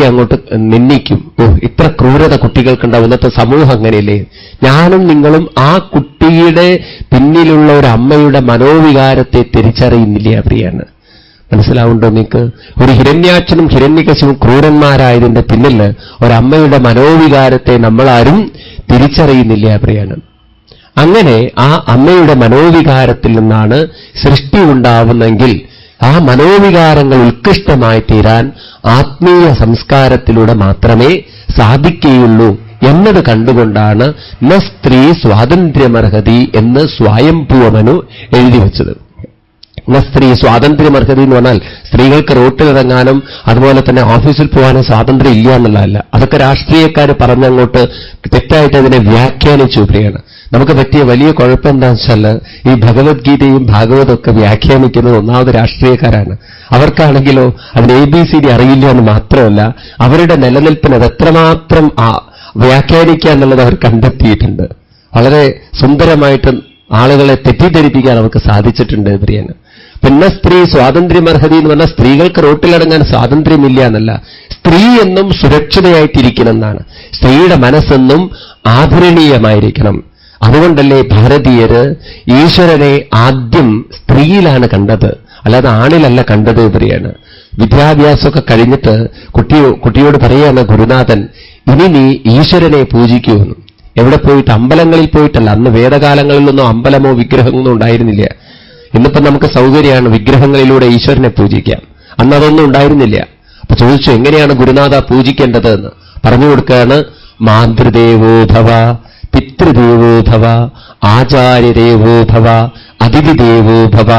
അങ്ങോട്ട് നിന്ദിക്കും. ഇത്ര ക്രൂരത കുട്ടികൾക്കുണ്ടാവും, ഇന്നത്തെ സമൂഹം അങ്ങനെയല്ലേ? ഞാനും നിങ്ങളും ആ കുട്ടിയുടെ പിന്നിലുള്ള ഒരു അമ്മയുടെ മനോവികാരത്തെ തിരിച്ചറിയുന്നില്ല പ്രിയാണ്. മനസ്സിലാവുണ്ടോ നിങ്ങൾക്ക്? ഒരു ഹിരണ്യാക്ഷനും ഹിരണ്യകശിവും ക്രൂരന്മാരായതിന്റെ പിന്നിൽ ഒരമ്മയുടെ മനോവികാരത്തെ നമ്മളാരും തിരിച്ചറിയുന്നില്ല പ്രിയാണ്. അങ്ങനെ ആ അമ്മയുടെ മനോവികാരത്തിൽ നിന്നാണ് സൃഷ്ടി ഉണ്ടാവുന്നെങ്കിൽ ആ മനോവികാരങ്ങൾ ഉത്കൃഷ്ടമായി തീരാൻ ആത്മീയ സംസ്കാരത്തിലൂടെ മാത്രമേ സാധിക്കുകയുള്ളൂ എന്നത് കണ്ടുകൊണ്ടാണ് ന സ്ത്രീ സ്വാതന്ത്ര്യമർഹതി എന്ന് സ്വയംഭൂവമനു എഴുതി വച്ചത്. സ്ത്രീ സ്വാതന്ത്ര്യമർഹതി എന്ന് പറഞ്ഞാൽ സ്ത്രീകൾക്ക് റോട്ടിലിറങ്ങാനും അതുപോലെ തന്നെ ഓഫീസിൽ പോകാനും സ്വാതന്ത്ര്യം ഇല്ല എന്നുള്ളതല്ല. അതൊക്കെ രാഷ്ട്രീയക്കാർ പറഞ്ഞങ്ങോട്ട് തെറ്റായിട്ട് അതിനെ വ്യാഖ്യാനിച്ചു പ്രിയാണ്. നമുക്ക് പറ്റിയ വലിയ കുഴപ്പം എന്താണെന്ന് വെച്ചാൽ ഈ ഭഗവത്ഗീതയും ഭാഗവതമൊക്കെ വ്യാഖ്യാനിക്കുന്നത് ഒന്നാമത് രാഷ്ട്രീയക്കാരാണ്. അവർക്കാണെങ്കിലോ അതിന് ABCD അറിയില്ല എന്ന് മാത്രമല്ല, അവരുടെ നിലനിൽപ്പിന് അത് എത്രമാത്രം വ്യാഖ്യാനിക്കുക എന്നുള്ളത് അവർ കണ്ടെത്തിയിട്ടുണ്ട്. വളരെ സുന്ദരമായിട്ട് ആളുകളെ തെറ്റിദ്ധരിപ്പിക്കാൻ അവർക്ക് സാധിച്ചിട്ടുണ്ട് പ്രിയന്. പിന്നെ സ്ത്രീ സ്വാതന്ത്ര്യമർഹതി എന്ന് പറഞ്ഞാൽ സ്ത്രീകൾക്ക് റോട്ടിലിറങ്ങാൻ സ്വാതന്ത്ര്യമില്ല എന്നല്ല, സ്ത്രീ എന്നും സുരക്ഷിതയായിട്ടിരിക്കണമെന്നാണ്. സ്ത്രീയുടെ മനസ്സെന്നും ആദരണീയമായിരിക്കണം. അതുകൊണ്ടല്ലേ ഭാരതീയര് ഈശ്വരനെ ആദ്യം സ്ത്രീയിലാണ് കണ്ടത്, അല്ലാതെ ആണിലല്ല കണ്ടത് പ്രിയാണ്. വിദ്യാഭ്യാസമൊക്കെ കഴിഞ്ഞിട്ട് കുട്ടിയോട് പറയാണ് ഗുരുനാഥൻ, ഇനി നീ ഈശ്വരനെ പൂജിക്കുമെന്ന്. എവിടെ പോയിട്ട്? അമ്പലങ്ങളിൽ പോയിട്ടല്ല. അന്ന് വേദകാലങ്ങളിലൊന്നും അമ്പലമോ വിഗ്രഹങ്ങളോ ഉണ്ടായിരുന്നില്ല. ഇന്നിപ്പം നമുക്ക് സൗകര്യമാണ് വിഗ്രഹങ്ങളിലൂടെ ഈശ്വരനെ പൂജിക്കാം. അന്ന് അതൊന്നും ഉണ്ടായിരുന്നില്ല. അപ്പൊ ചോദിച്ചു, എങ്ങനെയാണ് ഗുരുനാഥ പൂജിക്കേണ്ടത് എന്ന് പറഞ്ഞു കൊടുക്കുകയാണ്. മാതൃദേവോഭവ, പിതൃദേവോഭവ, ആചാര്യദേവോഭവ, അതിഥിദേവോഭവ,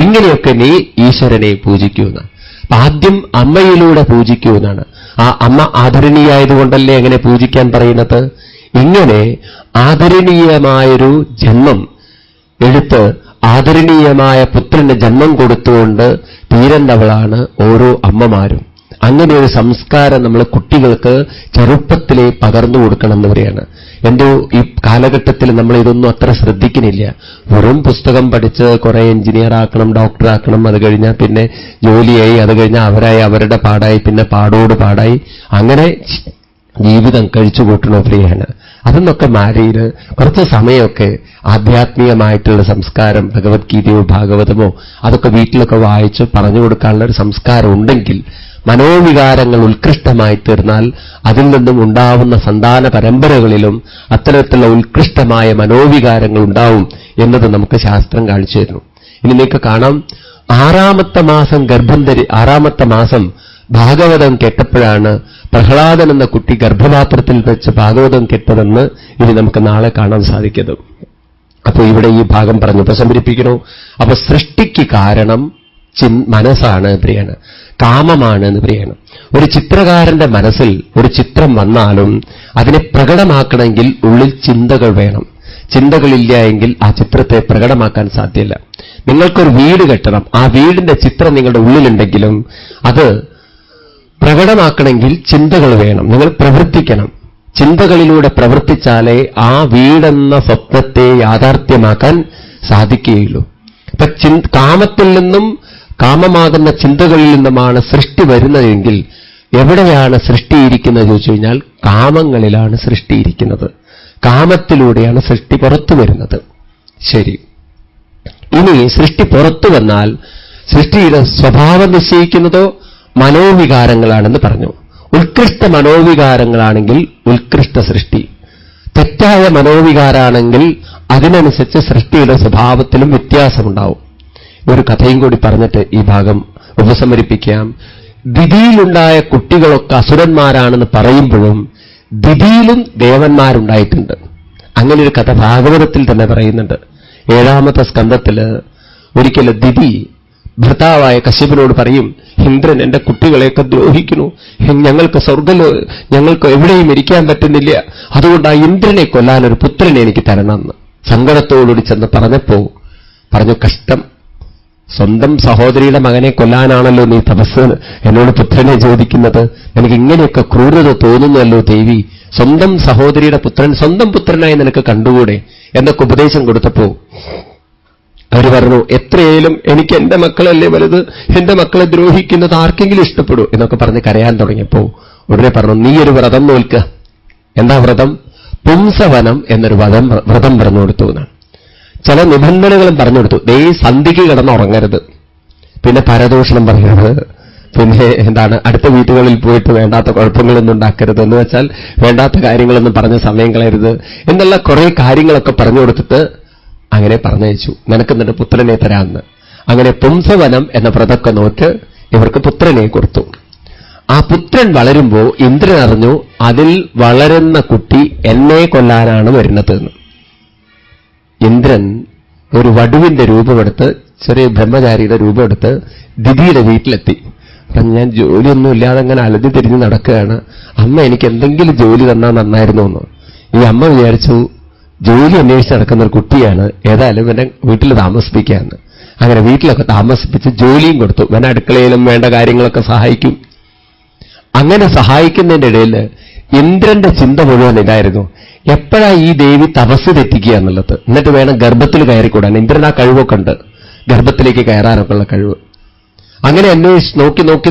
ഇങ്ങനെയൊക്കെ നീ ഈശ്വരനെ പൂജിക്കുമെന്ന്. ആദ്യം അമ്മയിലൂടെ പൂജിക്കുമെന്നാണ്. ആ അമ്മ ആദരണീയായതുകൊണ്ടല്ലേ എങ്ങനെ പൂജിക്കാൻ പറയുന്നത്? ഇങ്ങനെ ആദരണീയമായൊരു ജന്മം എടുത്ത് ആദരണീയമായ പുത്രന് ജന്മം കൊടുത്തുകൊണ്ട് തീരേണ്ടവളാണ് ഓരോ അമ്മമാരും. അങ്ങനെ ഒരു സംസ്കാരം നമ്മൾ കുട്ടികൾക്ക് ചെറുപ്പത്തിലേ പകർന്നു കൊടുക്കണം എന്ന് പറയാണ്. എന്തോ ഈ കാലഘട്ടത്തിൽ നമ്മൾ ഇതൊന്നും അത്ര ശ്രദ്ധിക്കുന്നില്ല. വെറും പുസ്തകം പഠിച്ച് കുറെ എഞ്ചിനീയർ ആക്കണം, ഡോക്ടറാക്കണം, അത് കഴിഞ്ഞാൽ പിന്നെ ജോലിയായി, അത് കഴിഞ്ഞാൽ അവരായി അവരുടെ പാടായി, പിന്നെ പാടോട് പാടായി, അങ്ങനെ ജീവിതം കഴിച്ചു കൂട്ടണോ പ്രിയാണ്. അതെന്നൊക്കെ മാറിയിൽ കുറച്ച് സമയമൊക്കെ ആധ്യാത്മികമായിട്ടുള്ള സംസ്കാരം, ഭഗവത്ഗീതയോ ഭാഗവതമോ അതൊക്കെ വീട്ടിലൊക്കെ വായിച്ച് പറഞ്ഞു കൊടുക്കാനുള്ള ഒരു സംസ്കാരം ഉണ്ടെങ്കിൽ, മനോവികാരങ്ങൾ ഉത്കൃഷ്ടമായി തീർന്നാൽ അതിൽ നിന്നും ഉണ്ടാവുന്ന സന്താന പരമ്പരകളിലും അത്തരത്തിലുള്ള ഉത്കൃഷ്ടമായ മനോവികാരങ്ങൾ ഉണ്ടാവും എന്നത് നമുക്ക് ശാസ്ത്രം കാണിച്ചു തരുന്നു. ഇനി നിങ്ങൾക്ക് കാണാം, 6ാമത്തെ മാസം ഭാഗവതം കേട്ടപ്പോഴാണ് പ്രഹ്ലാദൻ എന്ന കുട്ടി ഗർഭപാത്രത്തിൽ വെച്ച് ഭാഗവതം കേട്ടതെന്ന് ഇനി നമുക്ക് നാളെ കാണാൻ സാധിക്കുന്നത്. അപ്പോൾ ഇവിടെ ഈ ഭാഗം പറഞ്ഞു ഉപസംഹരിപ്പിക്കണോ? അപ്പൊ സൃഷ്ടിക്ക് കാരണം മനസ്സാണ് പ്രിയാണ്, കാമമാണ് എന്ന് പ്രിയാണ്. ഒരു ചിത്രകാരന്റെ മനസ്സിൽ ഒരു ചിത്രം വന്നാലും അതിനെ പ്രകടമാക്കണമെങ്കിൽ ഉള്ളിൽ ചിന്തകൾ വേണം. ചിന്തകളില്ല എങ്കിൽ ആ ചിത്രത്തെ പ്രകടമാക്കാൻ സാധ്യമല്ല. നിങ്ങൾക്കൊരു വീട് കെട്ടണം, ആ വീടിന്റെ ചിത്രം നിങ്ങളുടെ ഉള്ളിലുണ്ടെങ്കിലും അത് പ്രകടമാക്കണമെങ്കിൽ ചിന്തകൾ വേണം. നിങ്ങൾ പ്രവർത്തിക്കണം. ചിന്തകളിലൂടെ പ്രവർത്തിച്ചാലേ ആ വീടെന്ന സ്വപ്നത്തെ യാഥാർത്ഥ്യമാക്കാൻ സാധിക്കുകയുള്ളൂ. അപ്പൊ കാമത്തിൽ നിന്നും, കാമമാകുന്ന ചിന്തകളിൽ നിന്നുമാണ് സൃഷ്ടി വരുന്നതെങ്കിൽ എവിടെയാണ് സൃഷ്ടിയിരിക്കുന്നത് ചോദിച്ചു കഴിഞ്ഞാൽ കാമങ്ങളിലാണ് സൃഷ്ടിയിരിക്കുന്നത്. കാമത്തിലൂടെയാണ് സൃഷ്ടി പുറത്തു വരുന്നത്. ശരി, ഇനി സൃഷ്ടി പുറത്തു വന്നാൽ സൃഷ്ടിയുടെ സ്വഭാവം നിശ്ചയിക്കുന്നതോ മനോവികാരങ്ങളാണെന്ന് പറഞ്ഞു. ഉത്കൃഷ്ട മനോവികാരങ്ങളാണെങ്കിൽ ഉത്കൃഷ്ട സൃഷ്ടി, തെറ്റായ മനോവികാരാണെങ്കിൽ അതിനനുസരിച്ച് സൃഷ്ടിയുടെ സ്വഭാവത്തിലും വ്യത്യാസമുണ്ടാവും. ഒരു കഥയും കൂടി പറഞ്ഞിട്ട് ഈ ഭാഗം ഉപസംഹരിപ്പിക്കാം. ദിതിയിലുണ്ടായ കുട്ടികളൊക്കെ അസുരന്മാരാണെന്ന് പറയുമ്പോഴും ദിതിയിലും ദേവന്മാരുണ്ടായിട്ടുണ്ട്. അങ്ങനെ ഒരു കഥ ഭാഗവതത്തിൽ തന്നെ പറയുന്നുണ്ട്. 7ാമത്തെ സ്കന്ധത്തില് ഒരിക്കലും ദിതി ഭർത്താവായ കശ്യപനോട് പറയും, ഇന്ദ്രൻ എന്റെ കുട്ടികളെയൊക്കെ ദ്രോഹിക്കുന്നു, ഞങ്ങൾക്ക് എവിടെയും ഇരിക്കാൻ പറ്റുന്നില്ല, അതുകൊണ്ട് ആ ഇന്ദ്രനെ കൊല്ലാനൊരു പുത്രനെ എനിക്ക് തരണമെന്ന് സങ്കടത്തോടുകൂടി ചെന്ന് പറഞ്ഞു, കഷ്ടം, സ്വന്തം സഹോദരിയുടെ മകനെ കൊല്ലാനാണല്ലോ നീ തപസ് എന്നോട് പുത്രനെ ചോദിക്കുന്നത്. എനിക്ക് ഇങ്ങനെയൊക്കെ ക്രൂരത തോന്നുന്നല്ലോ ദേവി. സ്വന്തം സഹോദരിയുടെ പുത്രൻ സ്വന്തം പുത്രനായി നിനക്ക് കണ്ടുകൂടെ എന്നൊക്കെ ഉപദേശം കൊടുത്തപ്പോ അവർ പറഞ്ഞു, എത്രയായാലും എനിക്ക് എന്റെ മക്കളല്ലേ വലുത്, എന്റെ മക്കളെ ദ്രോഹിക്കുന്നത് ആർക്കെങ്കിലും ഇഷ്ടപ്പെടൂ എന്നൊക്കെ പറഞ്ഞ് കരയാൻ തുടങ്ങിയപ്പോ ഉടനെ പറഞ്ഞു, നീ ഒരു വ്രതം നോൽക്കുക. എന്താ വ്രതം? പുംസവനം എന്നൊരു വ്രതം പറഞ്ഞു കൊടുത്തു എന്നാണ്. ചില നിബന്ധനകളും പറഞ്ഞു കൊടുത്തു. ദേ സന്ധിക്ക് കിടന്നുറങ്ങരുത്, പിന്നെ പരദൂഷണം പറയുന്നത്, പിന്നെ എന്താണ്, അടുത്ത വീട്ടുകളിൽ പോയിട്ട് വേണ്ടാത്ത കുഴപ്പങ്ങളൊന്നും ഉണ്ടാക്കരുത്, എന്ന് വെച്ചാൽ വേണ്ടാത്ത കാര്യങ്ങളൊന്നും പറഞ്ഞ് സമയം കളയരുത് എന്നുള്ള കുറെ കാര്യങ്ങളൊക്കെ പറഞ്ഞു കൊടുത്തിട്ട് അങ്ങനെ പറഞ്ഞയച്ചു. നിനക്കെന്നിട്ട് പുത്രനെ തരാമെന്ന്. അങ്ങനെ പുംസവനം എന്ന വ്രതമൊക്കെ നോറ്റ് ഇവർക്ക് പുത്രനെ കൊടുത്തു. ആ പുത്രൻ വളരുമ്പോൾ ഇന്ദ്രൻ അറിഞ്ഞു അതിൽ വളരുന്ന കുട്ടി എന്നെ കൊല്ലാനാണ് വരുന്നത് എന്ന്. ഇന്ദ്രൻ ഒരു വടുവിന്റെ രൂപമെടുത്ത്, ചെറിയ ബ്രഹ്മചാരിയുടെ രൂപമെടുത്ത് ദിതിയുടെ വീട്ടിലെത്തി. ഞാൻ ജോലിയൊന്നും ഇല്ലാതെ അങ്ങനെ അലതി തിരിഞ്ഞ് നടക്കുകയാണ്, അമ്മ എനിക്ക് എന്തെങ്കിലും ജോലി തന്നാൽ നന്നായിരുന്നു എന്ന്. ഈ അമ്മ വിചാരിച്ചു ജോലി അന്വേഷിച്ച് നടക്കുന്ന ഒരു കുട്ടിയാണ്, ഏതായാലും ഇവനെ വീട്ടിൽ താമസിപ്പിക്കാന്ന്. അങ്ങനെ വീട്ടിലൊക്കെ താമസിപ്പിച്ച് ജോലിയും കൊടുത്തു. ഇവൻ അടുക്കളയിലും വേണ്ട കാര്യങ്ങളൊക്കെ സഹായിക്കും. അങ്ങനെ സഹായിക്കുന്നതിന്റെ ഇടയിൽ ഇന്ദ്രന്റെ ചിന്ത മുഴുവൻ ഇതായിരുന്നു, എപ്പോഴാ ഈ ദേവി തപസ് തെറ്റിക്കുക എന്നുള്ളത്, എന്നിട്ട് വേണം ഗർഭത്തിൽ കയറിക്കൂടാൻ. ഇന്ദ്രൻ ആ കഴിവൊക്കെ ഉണ്ട്, ഗർഭത്തിലേക്ക് കയറാനൊക്കെ ഉള്ള കഴിവ്. അങ്ങനെ അന്വേഷിച്ച്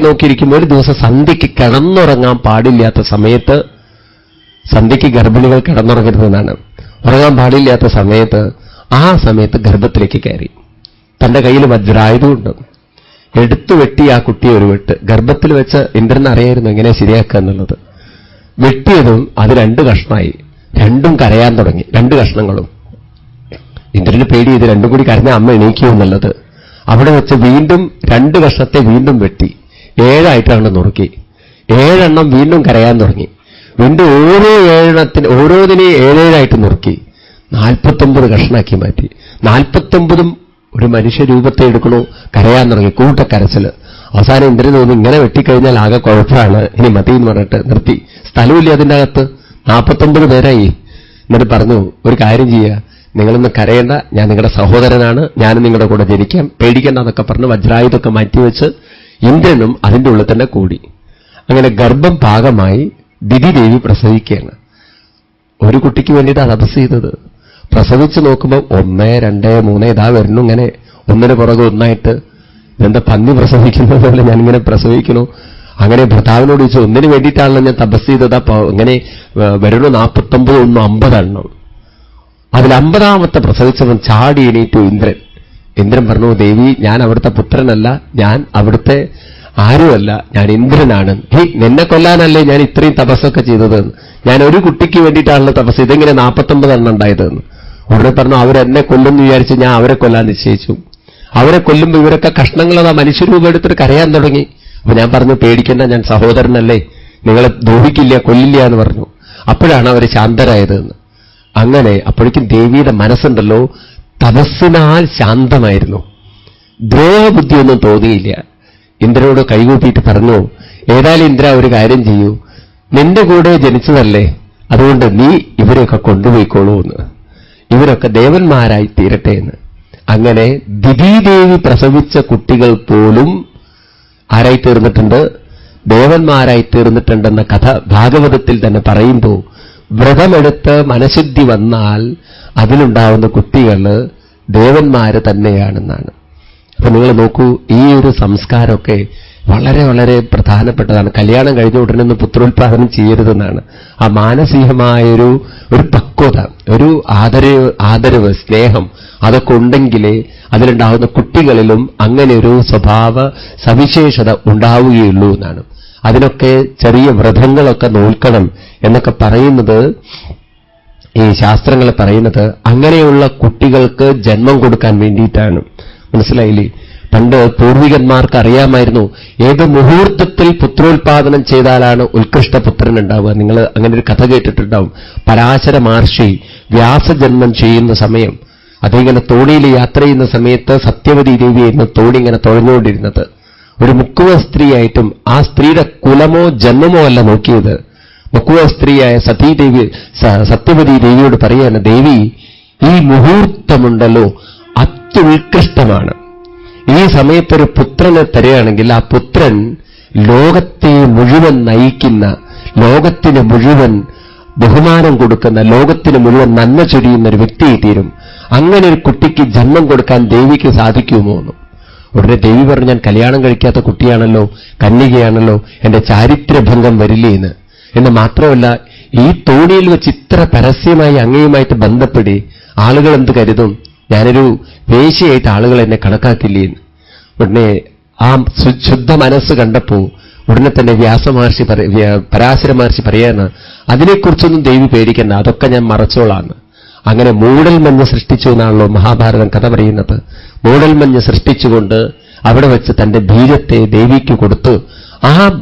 നോക്കിയിരിക്കുമ്പോൾ ഒരു ദിവസം സന്ധ്യയ്ക്ക് കിടന്നുറങ്ങാൻ പാടില്ലാത്ത സമയത്ത്, സന്ധ്യയ്ക്ക് ഗർഭിണികൾ കിടന്നുറങ്ങരുതെന്നാണ്, ഉറങ്ങാൻ പാടില്ലാത്ത സമയത്ത്, ആ സമയത്ത് ഗർഭത്തിലേക്ക് കയറി. തന്റെ കയ്യിൽ വജ്രായുധമുണ്ട്, എടുത്തു വെട്ടി ആ കുട്ടിയെ ഒരു വെട്ട്. ഗർഭത്തിൽ വെച്ച് ഇന്ദ്രൻ അറിയായിരുന്നു എങ്ങനെ ശരിയാക്കുക എന്നുള്ളത്. വെട്ടിയതും അത് 2 കഷ്ണമായി. രണ്ടും കരയാൻ തുടങ്ങി, 2 കഷ്ണങ്ങളും. ഇന്ദ്രന് പേടി, ഇത് രണ്ടും കൂടി കരഞ്ഞ അമ്മ എണീക്കുമെന്നുള്ളത്. അവിടെ വെച്ച് വീണ്ടും 2 കഷ്ണത്തെ വീണ്ടും വെട്ടി 7 ആയിട്ടാണ് നുറുക്കി. 7 എണ്ണം വീണ്ടും കരയാൻ തുടങ്ങി. വീണ്ടും ഓരോന്നിനെയും 7 ആയിട്ട് നുറുക്കി 49 കഷ്ണാക്കി മാറ്റി. 49ഉം ഒരു മനുഷ്യരൂപത്തെ എടുക്കണു, കരയാൻ തുടങ്ങി, കൂട്ടക്കരച്ചിൽ. അവസാനം ഇന്ദ്രൻ തോന്നി ഇങ്ങനെ വെട്ടിക്കഴിഞ്ഞാൽ ആകെ കുഴപ്പമാണ്, ഇനി മതി എന്ന് പറഞ്ഞിട്ട് നിർത്തി. സ്ഥലമില്ല അതിൻ്റെ അകത്ത്, 49 പേരായി. എന്നിട്ട് പറഞ്ഞു, ഒരു കാര്യം ചെയ്യുക, നിങ്ങളൊന്ന് കരയേണ്ട, ഞാൻ നിങ്ങളുടെ സഹോദരനാണ്, ഞാനും നിങ്ങളുടെ കൂടെ ജനിക്കാം, പേടിക്കേണ്ട എന്നൊക്കെ പറഞ്ഞ് വജ്രായുധമൊക്കെ മാറ്റിവെച്ച് ഇന്ദ്രനും അതിൻ്റെ ഉള്ളിൽ തന്നെ കൂടി. അങ്ങനെ ഗർഭം പാകമായി ദിതിദേവി പ്രസവിക്കുകയാണ്. ഒരു കുട്ടിക്ക് വേണ്ടിയിട്ടാണ് തപസ് ചെയ്തത്. പ്രസവിച്ച് നോക്കുമ്പോൾ 1, 2, 3 ഇതാ വരുന്നു, ഇങ്ങനെ ഒന്നിന് പുറകെ ഒന്നായിട്ട്. ഇതെന്താ പന്നി പ്രസവിക്കുന്നത് പോലെ ഞാനിങ്ങനെ പ്രസവിക്കണു. അങ്ങനെ ഭർത്താവിനോട് ചോദിച്ചു, ഒന്നിനു വേണ്ടിയിട്ടാണല്ലോ ഞാൻ തപസ് ചെയ്തത്, അപ്പൊ ഇങ്ങനെ വരുന്നു 49, 50 എണ്ണം. അതിൽ 50ാമത്തെ പ്രസവിച്ചവൻ ചാടി എണീറ്റു ഇന്ദ്രൻ. ഇന്ദ്രൻ പറഞ്ഞു, ദേവി, ഞാൻ അവിടുത്തെ പുത്രനല്ല, ഞാൻ അവിടുത്തെ ആരുമല്ല, ഞാൻ ഇന്ദ്രനാണ്. നിന്നെ കൊല്ലാനല്ലേ ഞാൻ ഇത്രയും തപസ്സൊക്കെ ചെയ്തതെന്ന്. ഞാൻ ഒരു കുട്ടിക്ക് വേണ്ടിയിട്ടാണല്ലോ തപസ്, ഇതെങ്ങനെ 49 എണ്ണം ഉണ്ടായതെന്ന്. ഉടനെ പറഞ്ഞു, അവരെന്നെ കൊല്ലുമെന്ന് വിചാരിച്ച് ഞാൻ അവരെ കൊല്ലാൻ നിശ്ചയിച്ചു. അവരെ കൊല്ലുമ്പോൾ ഇവരൊക്കെ കഷ്ണങ്ങളതാ മനുഷ്യരൂപം എടുത്തിട്ട് കരയാൻ തുടങ്ങി. അപ്പൊ ഞാൻ പറഞ്ഞു, പേടിക്കണ്ട, ഞാൻ സഹോദരനല്ലേ, നിങ്ങളെ ദ്രോഹിക്കില്ല, കൊല്ലില്ല എന്ന് പറഞ്ഞു. അപ്പോഴാണ് അവർ ശാന്തരായതെന്ന്. അങ്ങനെ അപ്പോഴേക്കും ദേവിയുടെ മനസ്സുണ്ടല്ലോ തപസ്സിനാൽ ശാന്തമായിരുന്നു, ദ്രോഹബുദ്ധിയൊന്നും തോന്നിയില്ല. ഇന്ദ്രനോട് കൈകൂപ്പിയിട്ട് പറഞ്ഞു, ഏതായാലും ഇന്ദ്ര ഒരു കാര്യം ചെയ്യൂ, നിന്റെ കൂടെ ജനിച്ചതല്ലേ, അതുകൊണ്ട് നീ ഇവരെയൊക്കെ കൊണ്ടുപോയിക്കോളൂ എന്ന്, ഇവരൊക്കെ ദേവന്മാരായി തീരട്ടെ എന്ന്. അങ്ങനെ ദിതിദേവി പ്രസവിച്ച കുട്ടികൾ പോലും ആരായി തീർന്നിട്ടുണ്ട്, ദേവന്മാരായി തീർന്നിട്ടുണ്ടെന്ന കഥ ഭാഗവതത്തിൽ തന്നെ പറയുമ്പോൾ, വ്രതമെടുത്ത് മനഃശുദ്ധി വന്നാൽ അതിലുണ്ടാവുന്ന കുട്ടികൾ ദേവന്മാര് തന്നെയാണെന്നാണ്. അപ്പൊ നിങ്ങൾ നോക്കൂ, ഈ ഒരു സംസ്കാരമൊക്കെ വളരെ വളരെ പ്രധാനപ്പെട്ടതാണ്. കല്യാണം കഴിഞ്ഞ ഉടനെ ഒന്ന് പുത്രോത്പാദനം ചെയ്യരുതെന്നാണ്. ആ മാനസികമായൊരു പക്വത, ഒരു ആദരവ്, സ്നേഹം അതൊക്കെ ഉണ്ടെങ്കിലേ അതിലുണ്ടാവുന്ന കുട്ടികളിലും അങ്ങനെ ഒരു സ്വഭാവ സവിശേഷത ഉണ്ടാവുകയുള്ളൂ എന്നാണ്. അതിനൊക്കെ ചെറിയ വ്രതങ്ങളൊക്കെ നോൽക്കണം എന്നൊക്കെ പറയുന്നത്, ഈ ശാസ്ത്രങ്ങൾ പറയുന്നത് അങ്ങനെയുള്ള കുട്ടികൾക്ക് ജന്മം കൊടുക്കാൻ വേണ്ടിയിട്ടാണ്. മനസ്സിലായില്ലേ? പണ്ട് പൂർവികന്മാർക്ക് അറിയാമായിരുന്നു ഏത് മുഹൂർത്തത്തിൽ പുത്രോത്പാദനം ചെയ്താലാണ് ഉത്കൃഷ്ട പുത്രൻ ഉണ്ടാവുക. നിങ്ങൾ അങ്ങനെ ഒരു കഥ കേട്ടിട്ടുണ്ടാവും. പരാശര മഹർഷി വ്യാസജന്മം ചെയ്യുന്ന സമയം, അതിങ്ങനെ തോണിയിൽ യാത്ര ചെയ്യുന്ന സമയത്ത് സത്യവതി ദേവിയായിരുന്നു തോണി ഇങ്ങനെ തുഴഞ്ഞുകൊണ്ടിരുന്നത്. ഒരു മുക്കുവ സ്ത്രീയായിട്ടും ആ സ്ത്രീയുടെ കുലമോ ജന്മമോ അല്ല നോക്കിയത്. മുക്കുവ സ്ത്രീയായ സത്യവതി ദേവിയോട് പറയാണ്, ദേവി, ഈ മുഹൂർത്തമുണ്ടല്ലോ അത്യുത്കൃഷ്ടമാണ്. ഈ സമയത്തൊരു പുത്രനെ തരികയാണെങ്കിൽ ആ പുത്രൻ ലോകത്തെ മുഴുവൻ നയിക്കുന്ന, ലോകത്തിന് മുഴുവൻ ബഹുമാനം കൊടുക്കുന്ന, ലോകത്തിന് മുഴുവൻ നന്മ ചൊരിയുന്ന ഒരു വ്യക്തിയെ തീരും. അങ്ങനെ ഒരു കുട്ടിക്ക് ജന്മം കൊടുക്കാൻ ദേവിക്ക് സാധിക്കുമോ എന്ന്. ഉടനെ ദേവി പറഞ്ഞു, ഞാൻ കല്യാണം കഴിക്കാത്ത കുട്ടിയാണല്ലോ, കന്യകയാണല്ലോ, എന്റെ ചാരിത്രഭംഗം വരില്ലേ എന്ന് മാത്രമല്ല, ഈ തോണിയിൽ വെച്ച് ഇത്ര പരസ്യമായി അങ്ങയുമായിട്ട് ബന്ധപ്പെടി ആളുകൾ എന്ത് കരുതും, ഞാനൊരു വേശ്യയായിട്ട് ആളുകൾ എന്നെ കണക്കാക്കില്ലേ എന്ന്. ഉടനെ ആ ശുദ്ധ മനസ്സ് കണ്ടപ്പോ ഉടനെ തന്നെ വ്യാസമഹർഷി പരാശര മഹർഷി പറയാണ്, അതിനെക്കുറിച്ചൊന്നും ദേവി പേടിക്കണ്ട, അതൊക്കെ ഞാൻ മറച്ചോളാന്ന്. അങ്ങനെ മൂടൽമഞ്ഞ് സൃഷ്ടിച്ചു എന്നാണല്ലോ മഹാഭാരതം കഥ പറയുന്നത്. മൂടൽമഞ്ഞ് സൃഷ്ടിച്ചുകൊണ്ട് അവിടെ വെച്ച് തന്റെ ബീജത്തെ ദേവിക്ക് കൊടുത്തു. ആ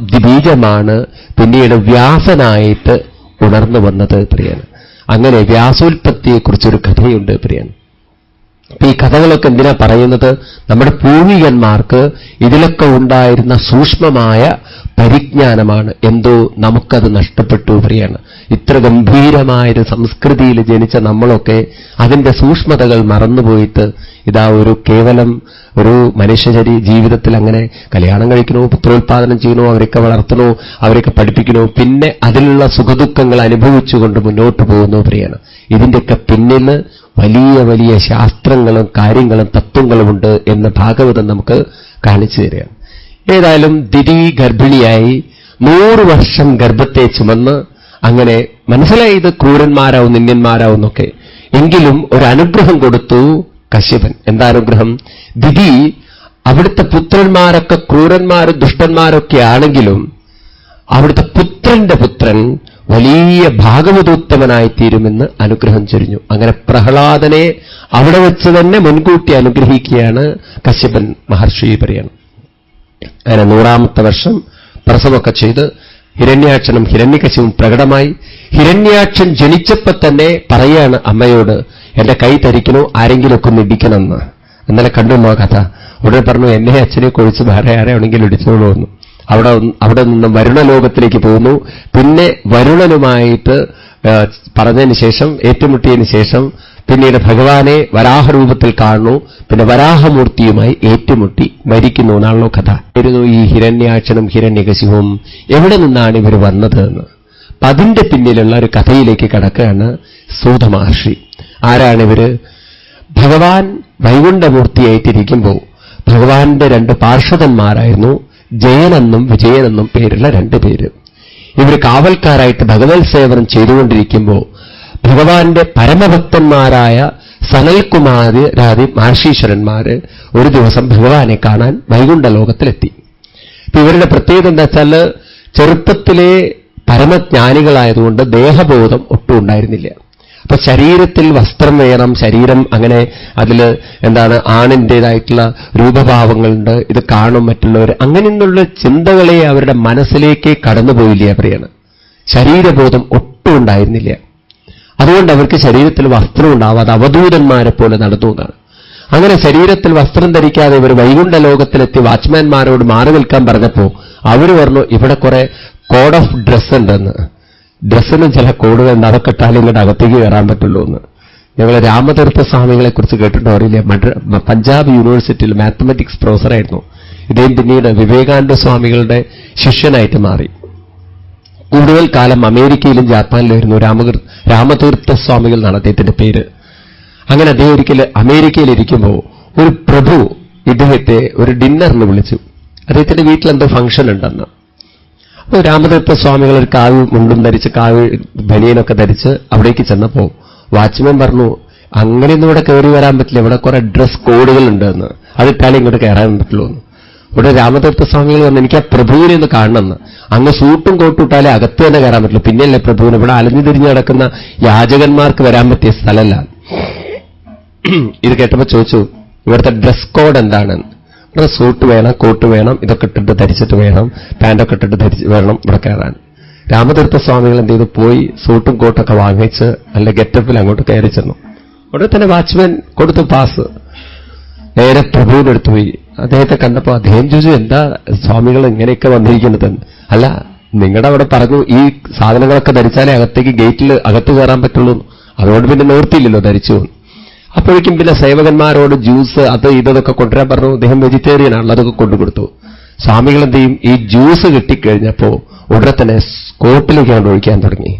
ബീജമാണ് പിന്നീട് വ്യാസനായിട്ട് ഉണർന്നു വന്നത് പ്രിയൻ. അങ്ങനെ വ്യാസോൽപത്തിയെക്കുറിച്ചൊരു കഥയുണ്ട് പ്രിയൻ. ഈ കഥകളൊക്കെ എന്തിനാ പറയുന്നത്? നമ്മുടെ പൂർവികന്മാർക്ക് ഇതിലൊക്കെ ഉണ്ടായിരുന്ന സൂക്ഷ്മമായ പരിജ്ഞാനമാണ്. എന്തോ നമുക്കത് നഷ്ടപ്പെട്ടു പ്രിയാണ്. ഇത്ര ഗംഭീരമായൊരു സംസ്കൃതിയിൽ ജനിച്ച നമ്മളൊക്കെ അതിന്റെ സൂക്ഷ്മതകൾ മറന്നുപോയിട്ട് ഇതാ ഒരു കേവലം ഒരു മനുഷ്യ ജീവിതത്തിൽ അങ്ങനെ കല്യാണം കഴിക്കണോ, പുത്രോത്പാദനം ചെയ്യണോ, അവരൊക്കെ വളർത്തണോ, അവരൊക്കെ പഠിപ്പിക്കണോ, പിന്നെ അതിലുള്ള സുഖദുഃഖങ്ങൾ അനുഭവിച്ചുകൊണ്ട് മുന്നോട്ട് പോകുന്നു പ്രിയാണ്. ഇതിന്റെയൊക്കെ പിന്നിൽ വലിയ വലിയ ശാസ്ത്രങ്ങളും കാര്യങ്ങളും തത്വങ്ങളുമുണ്ട് എന്ന് ഭാഗവതം നമുക്ക് കാണിച്ചു തരികയാണ്. ഏതായാലും ദിതി ഗർഭിണിയായി 100 വർഷം ഗർഭത്തെ ചുമന്ന് അങ്ങനെ മനസ്സിലായി ഇത് ക്രൂരന്മാരാവും നിന്യന്മാരാവുന്നൊക്കെ. എങ്കിലും ഒരു അനുഗ്രഹം കൊടുത്തു കശ്യപൻ. എന്താ അനുഗ്രഹം? ദിതി അവിടുത്തെ പുത്രന്മാരൊക്കെ ക്രൂരന്മാരും ദുഷ്ടന്മാരൊക്കെ ആണെങ്കിലും അവിടുത്തെ പുത്രന്റെ പുത്രൻ വലിയ ഭാഗവതോത്തമനായിത്തീരുമെന്ന് അനുഗ്രഹം ചൊരിഞ്ഞു. അങ്ങനെ പ്രഹ്ലാദനെ അവിടെ വെച്ച് തന്നെ മുൻകൂട്ടി അനുഗ്രഹിക്കുകയാണ് കശ്യപൻ മഹർഷി പറയണം. അങ്ങനെ 100ാമത്തെ വർഷം പ്രസവമൊക്കെ ചെയ്ത് ഹിരണ്യാക്ഷനും ഹിരണ്യകശിപും പ്രകടമായി. ഹിരണ്യാക്ഷൻ ജനിച്ചപ്പോൾ തന്നെ പറയാണ് അമ്മയോട്, എന്റെ കൈ തരിക്കണോ, ആരെങ്കിലുമൊക്കെ ഒന്ന് ഇടിക്കണമെന്ന്. ഇന്നലെ കണ്ടുണ്ടോ കഥ? ഉടനെ പറഞ്ഞു, എന്നെ അച്ഛനെ കൊഴിച്ച് വേറെ ആരെയാണെങ്കിലും ഇടിച്ചോളൂ എന്ന്. അവിടെ നിന്ന് വരുണലോകത്തിലേക്ക് പോകുന്നു. പിന്നെ വരുണനുമായിട്ട് പറഞ്ഞതിന് ശേഷം, ഏറ്റുമുട്ടിയതിന് ശേഷം പിന്നീട് ഭഗവാനെ വരാഹരൂപത്തിൽ കാണുന്നു. പിന്നെ വരാഹമൂർത്തിയുമായി ഏറ്റുമുട്ടി മരിക്കുന്നു എന്നാണല്ലോ കഥ. ആയിരുന്നു ഈ ഹിരണ്യാക്ഷനും ഹിരണ്യകശിപുവും എവിടെ നിന്നാണ് ഇവർ വന്നത് എന്ന്. അതിന്റെ പിന്നിലുള്ള ഒരു കഥയിലേക്ക് കടക്കുകയാണ് സൂത മഹർഷി. ആരാണിവര്? ഭഗവാൻ വൈകുണ്ഠമൂർത്തിയായിട്ടിരിക്കുമ്പോൾ ഭഗവാന്റെ 2 പാർഷദന്മാരായിരുന്നു ജയനെന്നും വിജയനെന്നും പേരുള്ള 2 പേര്. ഇവർ കാവൽക്കാരായിട്ട് ഭഗവത് സേവനം ചെയ്തുകൊണ്ടിരിക്കുമ്പോൾ ഭഗവാന്റെ പരമഭക്തന്മാരായ സനൽകുമാരാദി മഹർഷീശ്വരന്മാര് ഒരു ദിവസം ഭഗവാനെ കാണാൻ വൈകുണ്ഠ ലോകത്തിലെത്തി. ഇവരുടെ പ്രത്യേകത എന്താ വെച്ചാൽ ചെറുപ്പത്തിലെ പരമജ്ഞാനികളായതുകൊണ്ട് ദേഹബോധം ഒട്ടും ഉണ്ടായിരുന്നില്ല. അപ്പൊ ശരീരത്തിൽ വസ്ത്രം വേണം, ശരീരം അങ്ങനെ അതിൽ എന്താണ് ആണിൻ്റെതായിട്ടുള്ള രൂപഭാവങ്ങളുണ്ട്, ഇത് കാണും മറ്റുള്ളവർ, അങ്ങനെയുള്ള ചിന്തകളെ അവരുടെ മനസ്സിലേക്ക് കടന്നുപോയില്ല പറയാണ്. ശരീരബോധം ഒട്ടും ഉണ്ടായിരുന്നില്ല. അതുകൊണ്ട് അവർക്ക് ശരീരത്തിൽ വസ്ത്രം ഉണ്ടാവാതെ അവധൂതന്മാരെ പോലെ നടന്നു എന്നാണ്. അങ്ങനെ ശരീരത്തിൽ വസ്ത്രം ധരിക്കാതെ ഇവർ വൈകുണ്ഠ ലോകത്തിലെത്തി വാച്ച്മാൻമാരോട് മാറി നിൽക്കാൻ പറഞ്ഞപ്പോൾ അവർ പറഞ്ഞു, ഇവിടെ കുറെ കോഡ് ഓഫ് ഡ്രസ് ഉണ്ടെന്ന്. ഡ്രസ്സിന് ചില കോഡുകളുണ്ട്, അതൊക്കെ ഇട്ടാലും ഇങ്ങോട്ട് അകത്തേക്ക് കയറാൻ പറ്റുള്ളൂ എന്ന്. ഞങ്ങൾ രാമതീർത്ഥ സ്വാമികളെ കുറിച്ച് കേട്ടിട്ടോ അറിയില്ല. പഞ്ചാബ് യൂണിവേഴ്സിറ്റിയിൽ മാത്തമാറ്റിക്സ് പ്രൊഫസറായിരുന്നു ഇദ്ദേഹം. പിന്നീട് വിവേകാനന്ദ സ്വാമികളുടെ ശിഷ്യനായിട്ട് മാറി. കൂടുതൽ കാലം അമേരിക്കയിലും ജാപ്പാനിലായിരുന്നു. രാമതീർത്ഥ സ്വാമികൾ എന്നാണ് അദ്ദേഹത്തിന്റെ പേര്. അങ്ങനെ അദ്ദേഹം ഒരിക്കൽ അമേരിക്കയിലിരിക്കുമ്പോൾ ഒരു പ്രഭു ഇദ്ദേഹത്തെ ഒരു ഡിന്നറിന് വിളിച്ചു. അദ്ദേഹത്തിന്റെ വീട്ടിൽ എന്തോ ഫംഗ്ഷൻ ഉണ്ടെന്ന്. അപ്പോൾ രാമതീർത്ഥ സ്വാമികൾ ഒരു കാവ് മുണ്ടും ധരിച്ച് കാവ് ബനിയനൊക്കെ ധരിച്ച് അവിടേക്ക് ചെന്നപ്പോൾ വാച്ച്മാൻ പറഞ്ഞു, അങ്ങനെയൊന്നും ഇവിടെ കയറി വരാൻ പറ്റില്ല, ഇവിടെ കുറെ ഡ്രസ് കോഡുകളുണ്ട് എന്ന്, അതിട്ടാലേ ഇങ്ങോട്ട് കയറാൻ പറ്റുള്ളൂ എന്ന്. ഇവിടെ രാമതീർത്ഥ സ്വാമികൾ പറഞ്ഞു, എനിക്ക് ആ പ്രഭുവിനെ ഒന്ന് കാണണമെന്ന്. അങ്ങ് സൂട്ടും കോട്ടും ഇട്ടാലേ അകത്ത് തന്നെ കയറാൻ പറ്റുള്ളൂ, പിന്നെയല്ലേ പ്രഭുവിന്. ഇവിടെ അലഞ്ഞു തിരിഞ്ഞ് നടക്കുന്ന യാചകന്മാർക്ക് വരാൻ പറ്റിയ സ്ഥലമല്ല. ഇത് കേട്ടപ്പോൾ ചോദിച്ചു, ഇവിടുത്തെ ഡ്രസ് കോഡ് എന്താണെന്ന്. ഇവിടെ സൂട്ട് വേണം, കോട്ട് വേണം, ഇതൊക്കെ ഇട്ടിട്ട് ധരിച്ചിട്ട് വേണം, പാൻറ്റൊക്കെ ഇട്ടിട്ട് ധരിച്ച് വേണം ഇവിടെ കയറാൻ. രാമതീർത്ഥ സ്വാമികൾ എന്ത് ചെയ്തു, പോയി സൂട്ടും കോട്ടൊക്കെ വാങ്ങിച്ച് നല്ല ഗെറ്റപ്പിൽ അങ്ങോട്ട് കയറി ചെന്നു. ഉടനെ തന്നെ വാച്ച്മാൻ കൊടുത്തു പാസ്. നേരെ പ്രഭുവിന്റെ അടുത്ത് പോയി. അദ്ദേഹത്തെ കണ്ടപ്പോൾ അദ്ദേഹം ചോദിച്ചു, എന്താ സ്വാമികൾ ഇങ്ങനെയൊക്കെ വന്നിരിക്കുന്നതെന്ന്. അല്ല, നിങ്ങളുടെ അവിടെ പറഞ്ഞു ഈ സാധനങ്ങളൊക്കെ ധരിച്ചാലേ അകത്തേക്ക് ഗേറ്റിൽ അകത്ത് കയറാൻ പറ്റുള്ളൂ, അതുകൊണ്ട് പിന്നെ നിവർത്തിയില്ലല്ലോ ധരിച്ചു. അപ്പോഴേക്കും പിന്നെ സേവകന്മാരോട് ജ്യൂസ് അത് ഇതൊക്കെ കൊണ്ടുവരാൻ പറഞ്ഞു. അദ്ദേഹം വെജിറ്റേറിയൻ ആണല്ലോ, അതൊക്കെ കൊണ്ടുകൊടുത്തു. സ്വാമികൾ എന്ത് ചെയ്യും, ഈ ജ്യൂസ് കിട്ടിക്കഴിഞ്ഞപ്പോൾ ഉടനെ തന്നെ കോട്ടിലേക്ക് കൊണ്ട് ഒഴിക്കാൻ തുടങ്ങി.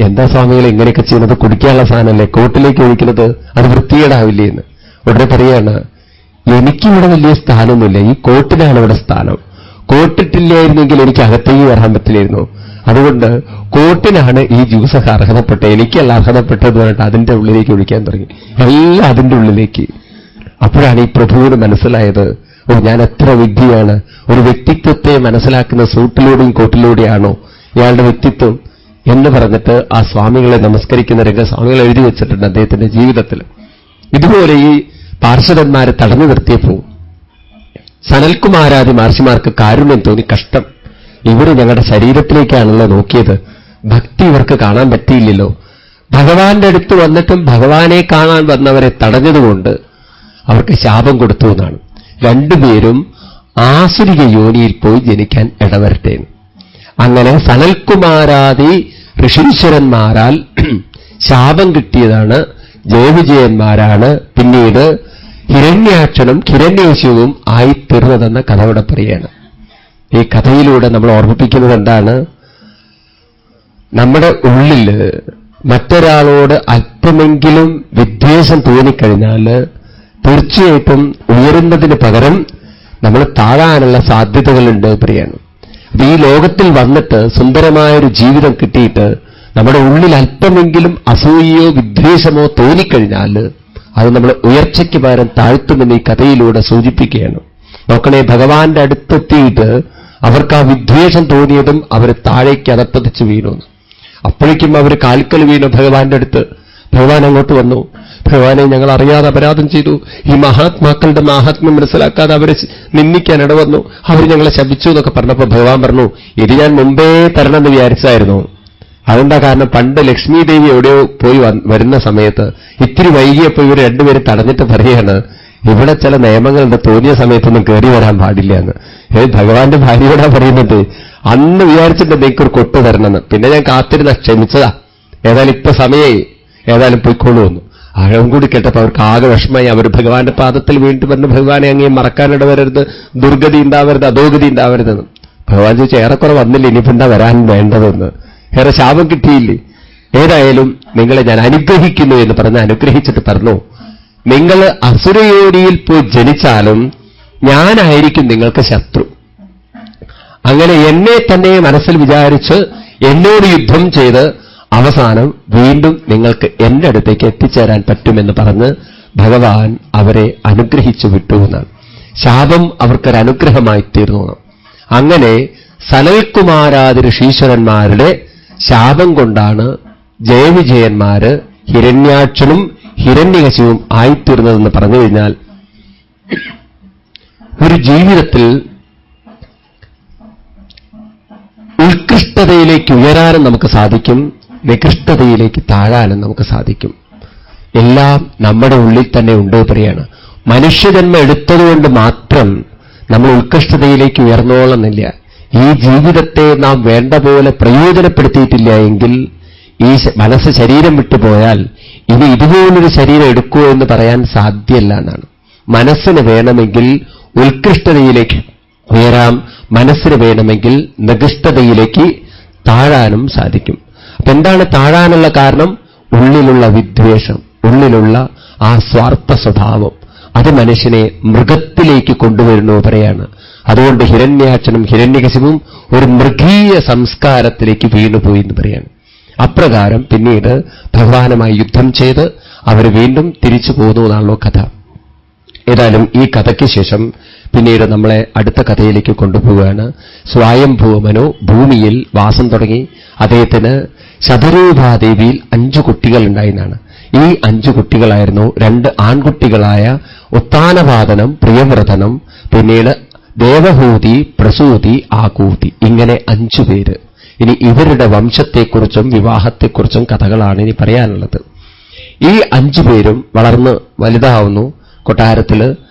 എന്താ സ്വാമികൾ ഇങ്ങനെയൊക്കെ ചെയ്യുന്നത്, കുടിക്കാനുള്ള സാധനമല്ലേ, കോട്ടിലേക്ക് ഒഴിക്കുന്നത്, അത് വൃത്തികേടാവില്ലേ എന്ന്. ഉടനെ പറയാണ്, എനിക്കിവിടെ വലിയ സ്ഥാനമൊന്നുമില്ല, ഈ കോട്ടിനാണ് ഇവിടെ സ്ഥാനം. കോട്ടിട്ടില്ലായിരുന്നെങ്കിൽ എനിക്ക് അകത്തേക്ക് വരാൻ പറ്റില്ലായിരുന്നു. അതുകൊണ്ട് കോട്ടിനാണ് ഈ ജ്യൂസൊക്കെ അർഹതപ്പെട്ടത്, എനിക്കല്ല അർഹതപ്പെട്ടത് പറഞ്ഞിട്ട് അതിന്റെ ഉള്ളിലേക്ക് ഒഴിക്കാൻ തുടങ്ങി, എല്ലാം അതിന്റെ ഉള്ളിലേക്ക്. അപ്പോഴാണ് ഈ പ്രഭുവിന് മനസ്സിലായത്, ഞാൻ എത്ര വിഡ്ഢിയാണ്, ഒരു വ്യക്തിത്വത്തെ മനസ്സിലാക്കുന്ന സൂട്ടിലൂടെയും കോട്ടിലൂടെയാണോ ഇയാളുടെ വ്യക്തിത്വം എന്ന് പറഞ്ഞിട്ട് ആ സ്വാമികളെ നമസ്കരിക്കുന്ന രംഗം സ്വാമികൾ എഴുതി വെച്ചിട്ടുണ്ട് അദ്ദേഹത്തിന്റെ ജീവിതത്തിൽ. ഇതുപോലെ ഈ പാർഷദന്മാരെ തടഞ്ഞു നിർത്തിയപ്പോൾ സനൽകുമാരാദി മഹർഷിമാർക്ക് കാരുണ്യം തോന്നി. കഷ്ടം, ഇവര് ഞങ്ങളുടെ ശരീരത്തിലേക്കാണല്ലോ നോക്കിയത്, ഭക്തി ഇവർക്ക് കാണാൻ പറ്റിയില്ലല്ലോ. ഭഗവാന്റെ അടുത്ത് വന്നിട്ടും ഭഗവാനെ കാണാൻ വന്നവരെ തടഞ്ഞതുകൊണ്ട് അവർക്ക് ശാപം കൊടുത്തു എന്നാണ്. രണ്ടുപേരും ആസുരിക യോനിയിൽ പോയി ജനിക്കാൻ ഇടവരട്ടെ. അങ്ങനെ സനൽകുമാരാദി ഋഷീശ്വരന്മാരാൽ ശാപം കിട്ടിയതാണ് ജയവിജയന്മാരാണ് പിന്നീട് ഹിരണ്യാക്ഷനും ഹിരണ്യേശുവും ആയിത്തീർന്നതെന്ന കഥ ഇവിടെ പറയുകയാണ്. ഈ കഥയിലൂടെ നമ്മൾ ഓർമ്മിപ്പിക്കുന്നത് എന്താണ്? നമ്മുടെ ഉള്ളിൽ മറ്റൊരാളോട് അല്പമെങ്കിലും വിദ്വേഷം തോന്നിക്കഴിഞ്ഞാൽ തീർച്ചയായിട്ടും ഉയരുന്നതിന് പകരം നമ്മൾ താഴാനുള്ള സാധ്യതകളുണ്ട് പറയാണ്. അപ്പൊ ഈ ലോകത്തിൽ വന്നിട്ട് സുന്ദരമായൊരു ജീവിതം കിട്ടിയിട്ട് നമ്മുടെ ഉള്ളിൽ അല്പമെങ്കിലും അസൂയയോ വിദ്വേഷമോ തോന്നിക്കഴിഞ്ഞാൽ അത് നമ്മൾ ഉയർച്ചയ്ക്ക് പകരം താഴ്ത്തുമെന്ന് ഈ കഥയിലൂടെ സൂചിപ്പിക്കുകയാണ്. നോക്കണേ, ഭഗവാന്റെ അടുത്തെത്തിയിട്ട് അവർക്ക് ആ വിദ്വേഷം തോന്നിയതും അവർ താഴേക്ക് അതപ്പതിച്ച് വീണു. അപ്പോഴേക്കും അവർ കാൽക്കൽ വീണു ഭഗവാന്റെ അടുത്ത്. ഭഗവാൻ അങ്ങോട്ട് വന്നു. ഭഗവാനെ, ഞങ്ങൾ അറിയാതെ അപരാധം ചെയ്തു. ഈ മഹാത്മാക്കളുടെ മാഹാത്മ്യം മനസ്സിലാക്കാതെ അവരെ നിന്ദിക്കാൻ ഇടവന്നു. അവർ ഞങ്ങളെ ശപിച്ചു എന്നൊക്കെ പറഞ്ഞപ്പോൾ ഭഗവാൻ പറഞ്ഞു, ഇത് ഞാൻ മുമ്പേ തരണമെന്ന് വിചാരിച്ചായിരുന്നു. അതെന്താ കാരണം? പണ്ട് ലക്ഷ്മി ദേവി എവിടെയോ പോയി വരുന്ന സമയത്ത് ഇത്തിരി വൈകിയപ്പോൾ ഇവർ രണ്ടുപേരും തടഞ്ഞിട്ട് പറയുകയാണ്, ഇവിടെ ചില നിയമങ്ങളുണ്ട്, തോന്നിയ സമയത്തൊന്നും കയറി വരാൻ പാടില്ല എന്ന്. ഭഗവാന്റെ ഭാര്യയോടാ പറയുന്നത്. അന്ന് വിചാരിച്ചിട്ട് എനിക്കൊരു കൊട്ട് തരണമെന്ന്. പിന്നെ ഞാൻ കാത്തിരുന്ന ക്ഷമിച്ചതാ, ഏതായാലും ഇപ്പൊ സമയമായി, ഏതായാലും പൊയ്ക്കോളൂ എന്ന്. അഴവും കൂടി കേട്ടപ്പോൾ അവർക്ക് ആകെ വിഷമമായി. അവർ ഭഗവാന്റെ പാദത്തിൽ വീണ്ടും പറഞ്ഞു, ഭഗവാനെ അങ്ങേ മറക്കാനിട വരരുത്, ദുർഗതി ഉണ്ടാവരുത്, അധോഗതി ഉണ്ടാവരുതെന്ന്. ഭഗവാൻ ചോദിച്ചു, ഏറെക്കുറെ വന്നില്ല, ഇനിയിപ്പോ എന്താ വരാൻ വേണ്ടതെന്ന്, ഏറെ ശാപം കിട്ടിയില്ലേ? ഏതായാലും നിങ്ങളെ ഞാൻ അനുഗ്രഹിക്കുന്നു എന്ന് പറഞ്ഞ് അനുഗ്രഹിച്ചിട്ട് പറഞ്ഞു, നിങ്ങൾ അസുരയോനിയിൽ പോയി ജനിച്ചാലും ഞാനായിരിക്കും നിങ്ങൾക്ക് ശത്രു. അങ്ങനെ എന്നെ തന്നെ മനസ്സിൽ വിചാരിച്ച് എന്നോട് യുദ്ധം ചെയ്ത് അവസാനം വീണ്ടും നിങ്ങൾക്ക് എന്റെ അടുത്തേക്ക് എത്തിച്ചേരാൻ പറ്റുമെന്ന് പറഞ്ഞ് ഭഗവാൻ അവരെ അനുഗ്രഹിച്ചു വിട്ടു എന്നാണ്. ശാപം അവർക്കൊരു അനുഗ്രഹമായി തീർന്നു. അങ്ങനെ സനൽകുമാരാദി ഋഷീശ്വരന്മാരുടെ ശാപം കൊണ്ടാണ് ജയവിജയന്മാര് ഹിരണ്യാക്ഷനും ഹിരണ്യകശിവും ആയിത്തീർന്നതെന്ന് പറഞ്ഞു കഴിഞ്ഞാൽ, ഒരു ജീവിതത്തിൽ ഉത്കൃഷ്ടതയിലേക്ക് ഉയരാനും നമുക്ക് സാധിക്കും, നികൃഷ്ടതയിലേക്ക് താഴാനും നമുക്ക് സാധിക്കും. എല്ലാം നമ്മുടെ ഉള്ളിൽ തന്നെ ഉണ്ട് പറയാണ്. മനുഷ്യജന്മം എടുത്തതുകൊണ്ട് മാത്രം നമ്മൾ ഉത്കൃഷ്ടതയിലേക്ക് ഉയർന്നോളന്നില്ല. ഈ ജീവിതത്തെ നാം വേണ്ട പോലെ പ്രയോജനപ്പെടുത്തിയിട്ടില്ല എങ്കിൽ ഈ മനസ്സ് ശരീരം വിട്ടുപോയാൽ ഇനി ഇതുപോലൊരു ശരീരം എടുക്കുമോ എന്ന് പറയാൻ സാധ്യമല്ല എന്നാണ്. മനസ്സിന് വേണമെങ്കിൽ ഉത്കൃഷ്ടതയിലേക്ക് ഉയരാം, മനസ്സിന് വേണമെങ്കിൽ നികൃഷ്ടതയിലേക്ക് താഴാനും സാധിക്കും. അപ്പൊ എന്താണ് താഴാനുള്ള കാരണം? ഉള്ളിലുള്ള വിദ്വേഷം, ഉള്ളിലുള്ള ആ സ്വാർത്ഥ സ്വഭാവം, അത് മനുഷ്യനെ മൃഗത്തിലേക്ക് കൊണ്ടുവരുന്നു പറയാണ്. അതുകൊണ്ട് ഹിരണ്യാക്ഷനും ഹിരണ്യകശിപും ഒരു മൃഗീയ സംസ്കാരത്തിലേക്ക് വീണുപോയി എന്ന് പറയാണ്. അപ്രകാരം പിന്നീട് ഭഗവാനുമായി യുദ്ധം ചെയ്ത് അവർ വീണ്ടും തിരിച്ചു പോകുന്നു എന്നാണല്ലോ കഥ. ഏതായാലും ഈ കഥയ്ക്ക് ശേഷം പിന്നീട് നമ്മളെ അടുത്ത കഥയിലേക്ക് കൊണ്ടുപോവുകയാണ്. സ്വയംഭൂമനു ഭൂമിയിൽ വാസം തുടങ്ങി. അദ്ദേഹത്തിന് ശതരൂപാദേവിയിൽ 5 കുട്ടികളുണ്ടായിരുന്നാണ്. ഈ 5 കുട്ടികളായിരുന്നു 2 ആൺകുട്ടികളായ ഉത്താനപാദനം, പ്രിയവ്രതനം, പിന്നീട് ദേവഹൂതി, പ്രസൂതി, ആകൂതി, ഇങ്ങനെ 5 പേര്. ഇനി ഇവരുടെ വംശത്തെക്കുറിച്ചും വിവാഹത്തെക്കുറിച്ചും കഥകളാണ് ഇനി പറയാനുള്ളത്. ഈ 5 പേരും വളർന്ന് വലുതാവുന്നു. കൊട്ടാരത്തിൽ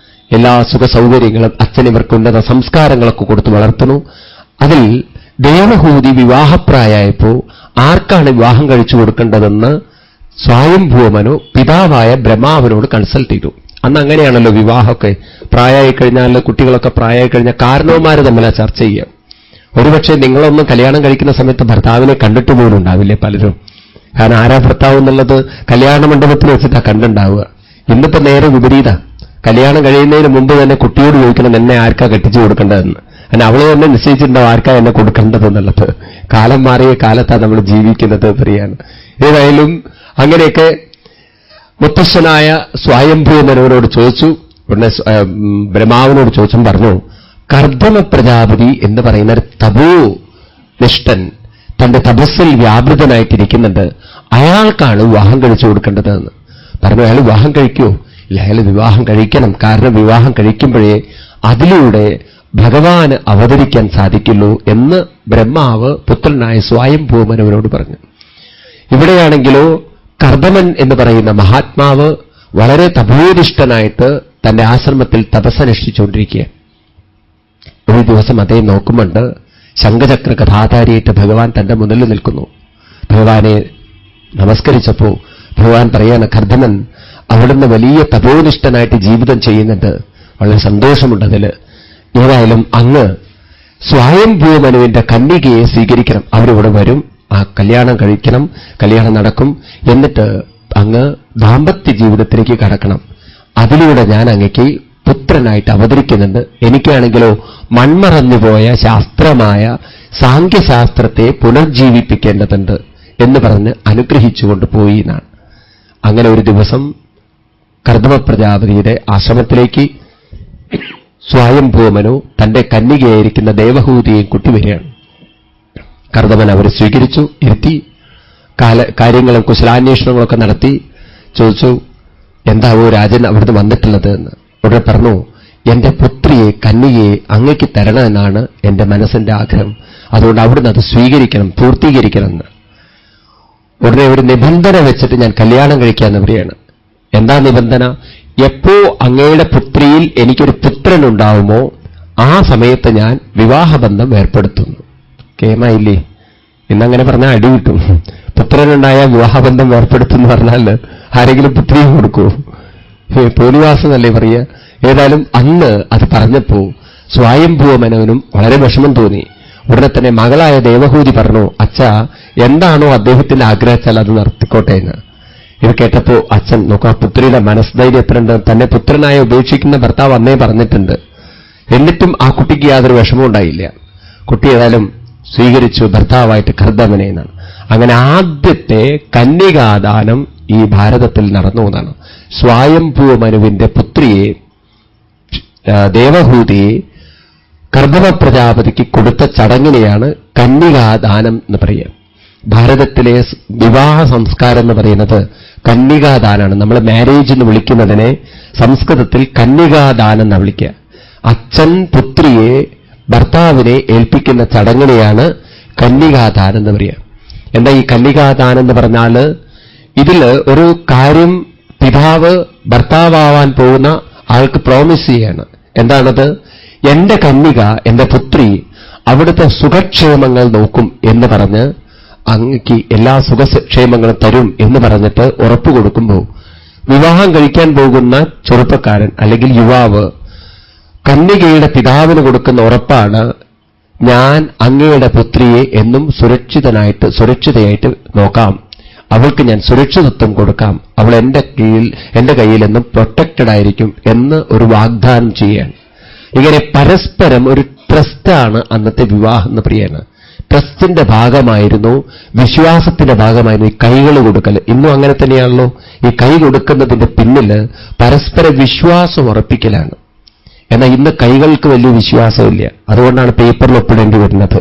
എല്ലാ സുഖ സൗകര്യങ്ങളും അച്ഛനിവർക്ക് ഉന്നത സംസ്കാരങ്ങളൊക്കെ കൊടുത്ത് വളർത്തുന്നു. അതിൽ ദേവഹൂതി വിവാഹപ്രായമായപ്പോൾ ആർക്കാണ് വിവാഹം കഴിച്ചു കൊടുക്കേണ്ടതെന്ന് സ്വയംഭൂമനു പിതാവായ ബ്രഹ്മാവിനോട് കൺസൾട്ട് ചെയ്തു. അന്ന് അങ്ങനെയാണല്ലോ വിവാഹമൊക്കെ. പ്രായമായി കഴിഞ്ഞാൽ, കുട്ടികളൊക്കെ പ്രായമായി കഴിഞ്ഞാൽ കാരണവന്മാർ തമ്മിലാ ചർച്ച ചെയ്യുക. ഒരുപക്ഷെ നിങ്ങളൊന്നും കല്യാണം കഴിക്കുന്ന സമയത്ത് ഭർത്താവിനെ കണ്ടിട്ട് പോലും ഉണ്ടാവില്ലേ പലരും. കാരണം ആരാ ഭർത്താവ് എന്നുള്ളത് കല്യാണ മണ്ഡപത്തിൽ വെച്ചിട്ടാണ് കണ്ടുണ്ടാവുക. ഇന്നിപ്പോ നേരെ വിപരീത. കല്യാണം കഴിയുന്നതിന് മുമ്പ് തന്നെ കുട്ടിയോട് ചോദിക്കണം എന്നെ ആർക്കാ കെട്ടിച്ചു കൊടുക്കേണ്ടതെന്ന്. കാരണം അവള് തന്നെ നിശ്ചയിച്ചിട്ടുണ്ടാവും ആർക്കാ എന്നെ കൊടുക്കേണ്ടതെന്നുള്ളത്. കാലം മാറിയ കാലത്താണ് നമ്മൾ ജീവിക്കുന്നത് പറയാണ്. ഏതായാലും അങ്ങനെയൊക്കെ മുത്തശ്ശനായ സ്വയംഭൂമനവരോട് ചോദിച്ചു. ഉടനെ ബ്രഹ്മാവിനോട് ചോദിച്ചും പറഞ്ഞു, കർദമ പ്രജാപതി എന്ന് പറയുന്ന ഒരു തപോനിഷ്ഠൻ തന്റെ തപസ്സിൽ വ്യാപൃതനായിട്ടിരിക്കുന്നുണ്ട്, അയാൾക്കാണ് വിവാഹം കഴിച്ചു കൊടുക്കേണ്ടതെന്ന് പറഞ്ഞു. അയാൾ വിവാഹം കഴിക്കുമോ? ഇല്ല, അയാൾ വിവാഹം കഴിക്കണം. കാരണം വിവാഹം കഴിക്കുമ്പോഴേ അതിലൂടെ ഭഗവാന് അവതരിക്കാൻ സാധിക്കുള്ളൂ എന്ന് ബ്രഹ്മാവ് പുത്രനായ സ്വയംഭൂമനവനോട് പറഞ്ഞു. ഇവിടെയാണെങ്കിലോ കർദമൻ എന്ന് പറയുന്ന മഹാത്മാവ് വളരെ തപോനിഷ്ഠനായിട്ട് തന്റെ ആശ്രമത്തിൽ തപസ്സനുഷ്ഠിച്ചുകൊണ്ടിരിക്കുക. ഒരു ദിവസം അദ്ദേഹം നോക്കുമ്പോണ്ട് ശംഖചക്ര കഥാധാരിയായിട്ട് ഭഗവാൻ തന്റെ മുന്നിൽ നിൽക്കുന്നു. ഭഗവാനെ നമസ്കരിച്ചപ്പോ ഭഗവാൻ പറയാണ്, കർദമൻ അവിടുന്ന് വലിയ തപോനിഷ്ഠനായിട്ട് ജീവിതം ചെയ്യുന്നുണ്ട്, വളരെ സന്തോഷമുണ്ടതിൽ. ഏതായാലും അങ്ങ് സ്വയംഭൂമനുവിന്റെ കന്യകയെ സ്വീകരിക്കണം. അവരിവിടെ വരും, ആ കല്യാണം കഴിക്കണം, കല്യാണം നടക്കും. എന്നിട്ട് അങ്ങ് ദാമ്പത്യ ജീവിതത്തിലേക്ക് കടക്കണം. അതിലൂടെ ഞാൻ അങ്ങയ്ക്ക് പുത്രനായിട്ട് അവതരിക്കുന്നുണ്ട്. എനിക്കാണെങ്കിലോ മൺമറഞ്ഞുപോയ ശാസ്ത്രമായ സാഖ്യശാസ്ത്രത്തെ പുനർജീവിപ്പിക്കേണ്ടതുണ്ട് എന്ന് പറഞ്ഞ് അനുഗ്രഹിച്ചുകൊണ്ട് പോയി എന്നാണ്. അങ്ങനെ ഒരു ദിവസം കർദമ പ്രജാപതിയുടെ ആശ്രമത്തിലേക്ക് സ്വയംഭൂമനു തന്റെ കന്യകയായിരിക്കുന്ന ദേവഹൂതിയെയും കുട്ടിവരികയാണ്. കർദമൻ അവരെ സ്വീകരിച്ചു, ഇരുത്തി, കാര്യങ്ങളും കുശലാന്വേഷണങ്ങളൊക്കെ നടത്തി. ചോദിച്ചു, എന്താവോ രാജൻ അവിടുന്ന് വന്നിട്ടുള്ളത് എന്ന്. ഉടനെ പറഞ്ഞു, എന്റെ പുത്രിയെ കന്യകയെ അങ്ങയ്ക്ക് തരണമെന്നാണ് എന്റെ മനസ്സിന്റെ ആഗ്രഹം, അതുകൊണ്ട് അവിടുന്ന് അത് സ്വീകരിക്കണം, പൂർത്തീകരിക്കണം എന്ന്. ഉടനെ ഒരു നിബന്ധന വെച്ചിട്ട് ഞാൻ കല്യാണം കഴിക്കാമെന്ന് പറയാണ്. എന്താ നിബന്ധന? എപ്പോ അങ്ങയുടെ പുത്രിയിൽ എനിക്കൊരു പുത്രനുണ്ടാവുമോ ആ സമയത്ത് ഞാൻ വിവാഹബന്ധം ഏർപ്പെടുത്തുന്നു. കേമായില്ലേ? ഇന്നങ്ങനെ പറഞ്ഞാൽ അടി കിട്ടും. പുത്രനുണ്ടായ വിവാഹബന്ധം ഏർപ്പെടുത്തുമെന്ന് പറഞ്ഞാൽ ആരെങ്കിലും പുത്രിയെ കൊടുക്കൂ? പോലിവാസമല്ലേ പറയുക. ഏതായാലും അന്ന് അത് പറഞ്ഞപ്പോ സ്വയംഭൂമനവനും വളരെ വിഷമം തോന്നി. ഉടനെ തന്നെ മകളായ ദേവഹൂതി പറഞ്ഞു, അച്ഛാ, എന്താണോ അദ്ദേഹത്തിന്റെ ആഗ്രഹിച്ചാൽ അത് നടത്തിക്കോട്ടെ എന്ന്. ഇത് കേട്ടപ്പോ അച്ഛൻ നോക്കാം, പുത്രിയുടെ മനസ്ധൈര്യം എത്രയുണ്ട്. തന്നെ പുത്രനായ ഉപേക്ഷിക്കുന്ന ഭർത്താവ് അന്നേ പറഞ്ഞിട്ടുണ്ട്. എന്നിട്ടും ആ കുട്ടിക്ക് യാതൊരു വിഷമവും ഉണ്ടായില്ല. കുട്ടി ഏതായാലും സ്വീകരിച്ചു ഭർത്താവായിട്ട് കർദമനെ എന്നാണ്. അങ്ങനെ ആദ്യത്തെ കന്യകാദാനം ഈ ഭാരതത്തിൽ നടന്നു എന്നാണ്. സ്വയംഭൂമനുവിന്റെ പുത്രിയെ ദേവഹൂതിയെ കർദമ പ്രജാപതിക്ക് കൊടുത്ത ചടങ്ങിനെയാണ് കന്യകാദാനം എന്ന് പറയുക. ഭാരതത്തിലെ വിവാഹ സംസ്കാരം എന്ന് പറയുന്നത് കന്യകാദാനാണ്. നമ്മൾ മാരേജ് എന്ന് വിളിക്കുന്നതിനെ സംസ്കൃതത്തിൽ കന്യകാദാനം എന്ന് വിളിക്കുക. അച്ഛൻ പുത്രിയെ ഭർത്താവിനെ ഏൽപ്പിക്കുന്ന ചടങ്ങിനെയാണ് കന്യകാദാനം എന്ന് പറയുക. എന്താ ഈ കന്യകാദാനം എന്ന് പറഞ്ഞാൽ, ഇതിൽ ഒരു കാര്യം പിതാവ് ഭർത്താവാൻ പോകുന്ന ആൾക്ക് പ്രോമിസ് ചെയ്യാണ്. എന്താണത്? എന്റെ കന്യക, എന്റെ പുത്രി അവിടുത്തെ സുഖക്ഷേമങ്ങൾ നോക്കും എന്ന് പറഞ്ഞ് അങ്ങക്ക് എല്ലാ സുഖക്ഷേമങ്ങളും തരും എന്ന് പറഞ്ഞിട്ട് ഉറപ്പ് കൊടുക്കുമ്പോൾ വിവാഹം കഴിക്കാൻ പോകുന്ന ചെറുപ്പക്കാരൻ അല്ലെങ്കിൽ യുവാവ് കന്യകയുടെ പിതാവിന് കൊടുക്കുന്ന ഉറപ്പാണ്, ഞാൻ അങ്ങയുടെ പുത്രിയെ എന്നും സുരക്ഷിതയായിട്ട് നോക്കാം, അവൾക്ക് ഞാൻ സുരക്ഷിതത്വം കൊടുക്കാം, അവൾ എന്റെ കയ്യിൽ എന്നും പ്രൊട്ടക്റ്റഡ് ആയിരിക്കും എന്ന് ഒരു വാഗ്ദാനം ചെയ്യാൻ. ഇങ്ങനെ പരസ്പരം ഒരു ട്രസ്റ്റാണ് അന്നത്തെ വിവാഹം എന്ന് പറയുന്നത്. ട്രസ്റ്റിന്റെ ഭാഗമായിരുന്നു, വിശ്വാസത്തിന്റെ ഭാഗമായിരുന്നു ഈ കൈകൾ കൊടുക്കൽ. ഇന്നും അങ്ങനെ തന്നെയാണല്ലോ. ഈ കൈ കൊടുക്കുന്നതിന്റെ പിന്നിൽ പരസ്പര വിശ്വാസം ഉറപ്പിക്കലാണ്. എന്നാൽ ഇന്ന് കൈകൾക്ക് വലിയ വിശ്വാസമില്ല. അതുകൊണ്ടാണ് പേപ്പറിൽ ഒപ്പിടേണ്ടി വരുന്നത്.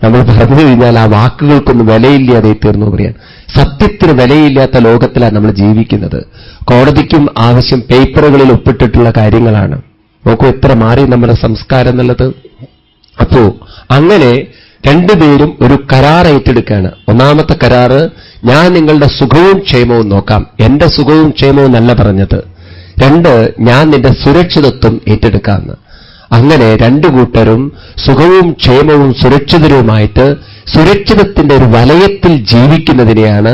നമ്മൾ പറഞ്ഞു കഴിഞ്ഞാൽ ആ വാക്കുകൾക്കൊന്നും വിലയില്ലാതെ തീർന്നു പറയാൻ. സത്യത്തിന് വിലയില്ലാത്ത ലോകത്തിലാണ് നമ്മൾ ജീവിക്കുന്നത്. കോടതിക്കും ആവശ്യം പേപ്പറുകളിൽ ഒപ്പിട്ടിട്ടുള്ള കാര്യങ്ങളാണ്. നോക്കൂ എത്ര മാറി നമ്മുടെ സംസ്കാരം എന്നുള്ളത്. അപ്പോ അങ്ങനെ രണ്ടുപേരും ഒരു കരാർ ഏറ്റെടുക്കുകയാണ്. ഒന്നാമത്തെ കരാറ്, ഞാൻ നിങ്ങളുടെ സുഖവും ക്ഷേമവും നോക്കാം. എന്റെ സുഖവും ക്ഷേമവും നല്ല പറഞ്ഞത്. രണ്ട്, ഞാൻ നിന്റെ സുരക്ഷിതത്വം ഏറ്റെടുക്കാമെന്ന്. അങ്ങനെ രണ്ടു കൂട്ടരും സുഖവും ക്ഷേമവും സുരക്ഷിതരുമായിട്ട് സുരക്ഷിതത്തിന്റെ ഒരു വലയത്തിൽ ജീവിക്കുന്നതിനെയാണ്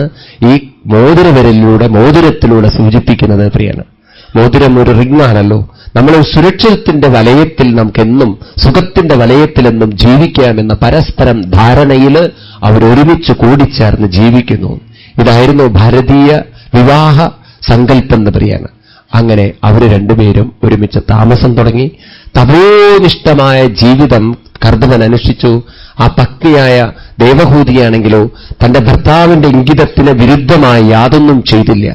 ഈ മോതിരത്തിലൂടെ സൂചിപ്പിക്കുന്നത് പ്രിയാണ്. മോതിരം ഒരു റിംഗാണല്ലോ. നമ്മൾ സുരക്ഷിതത്തിന്റെ വലയത്തിൽ നമുക്കെന്നും സുഖത്തിന്റെ വലയത്തിലെന്നും ജീവിക്കാമെന്ന പരസ്പരം ധാരണയിൽ അവരൊരുമിച്ച് കൂടിച്ചേർന്ന് ജീവിക്കുന്നു. ഇതായിരുന്നു ഭാരതീയ വിവാഹ സങ്കല്പം എന്ന് പറയാണ്. അങ്ങനെ അവർ രണ്ടുപേരും ഒരുമിച്ച് താമസം തുടങ്ങി. തപോനിഷ്ഠമായ ജീവിതം കർദമൻ അനുഷ്ഠിച്ചു. ആ പത്നിയായ ദേവഹൂതിയാണെങ്കിലോ തന്റെ ഭർത്താവിന്റെ ഇംഗിതത്തിന് വിരുദ്ധമായി യാതൊന്നും ചെയ്തില്ല.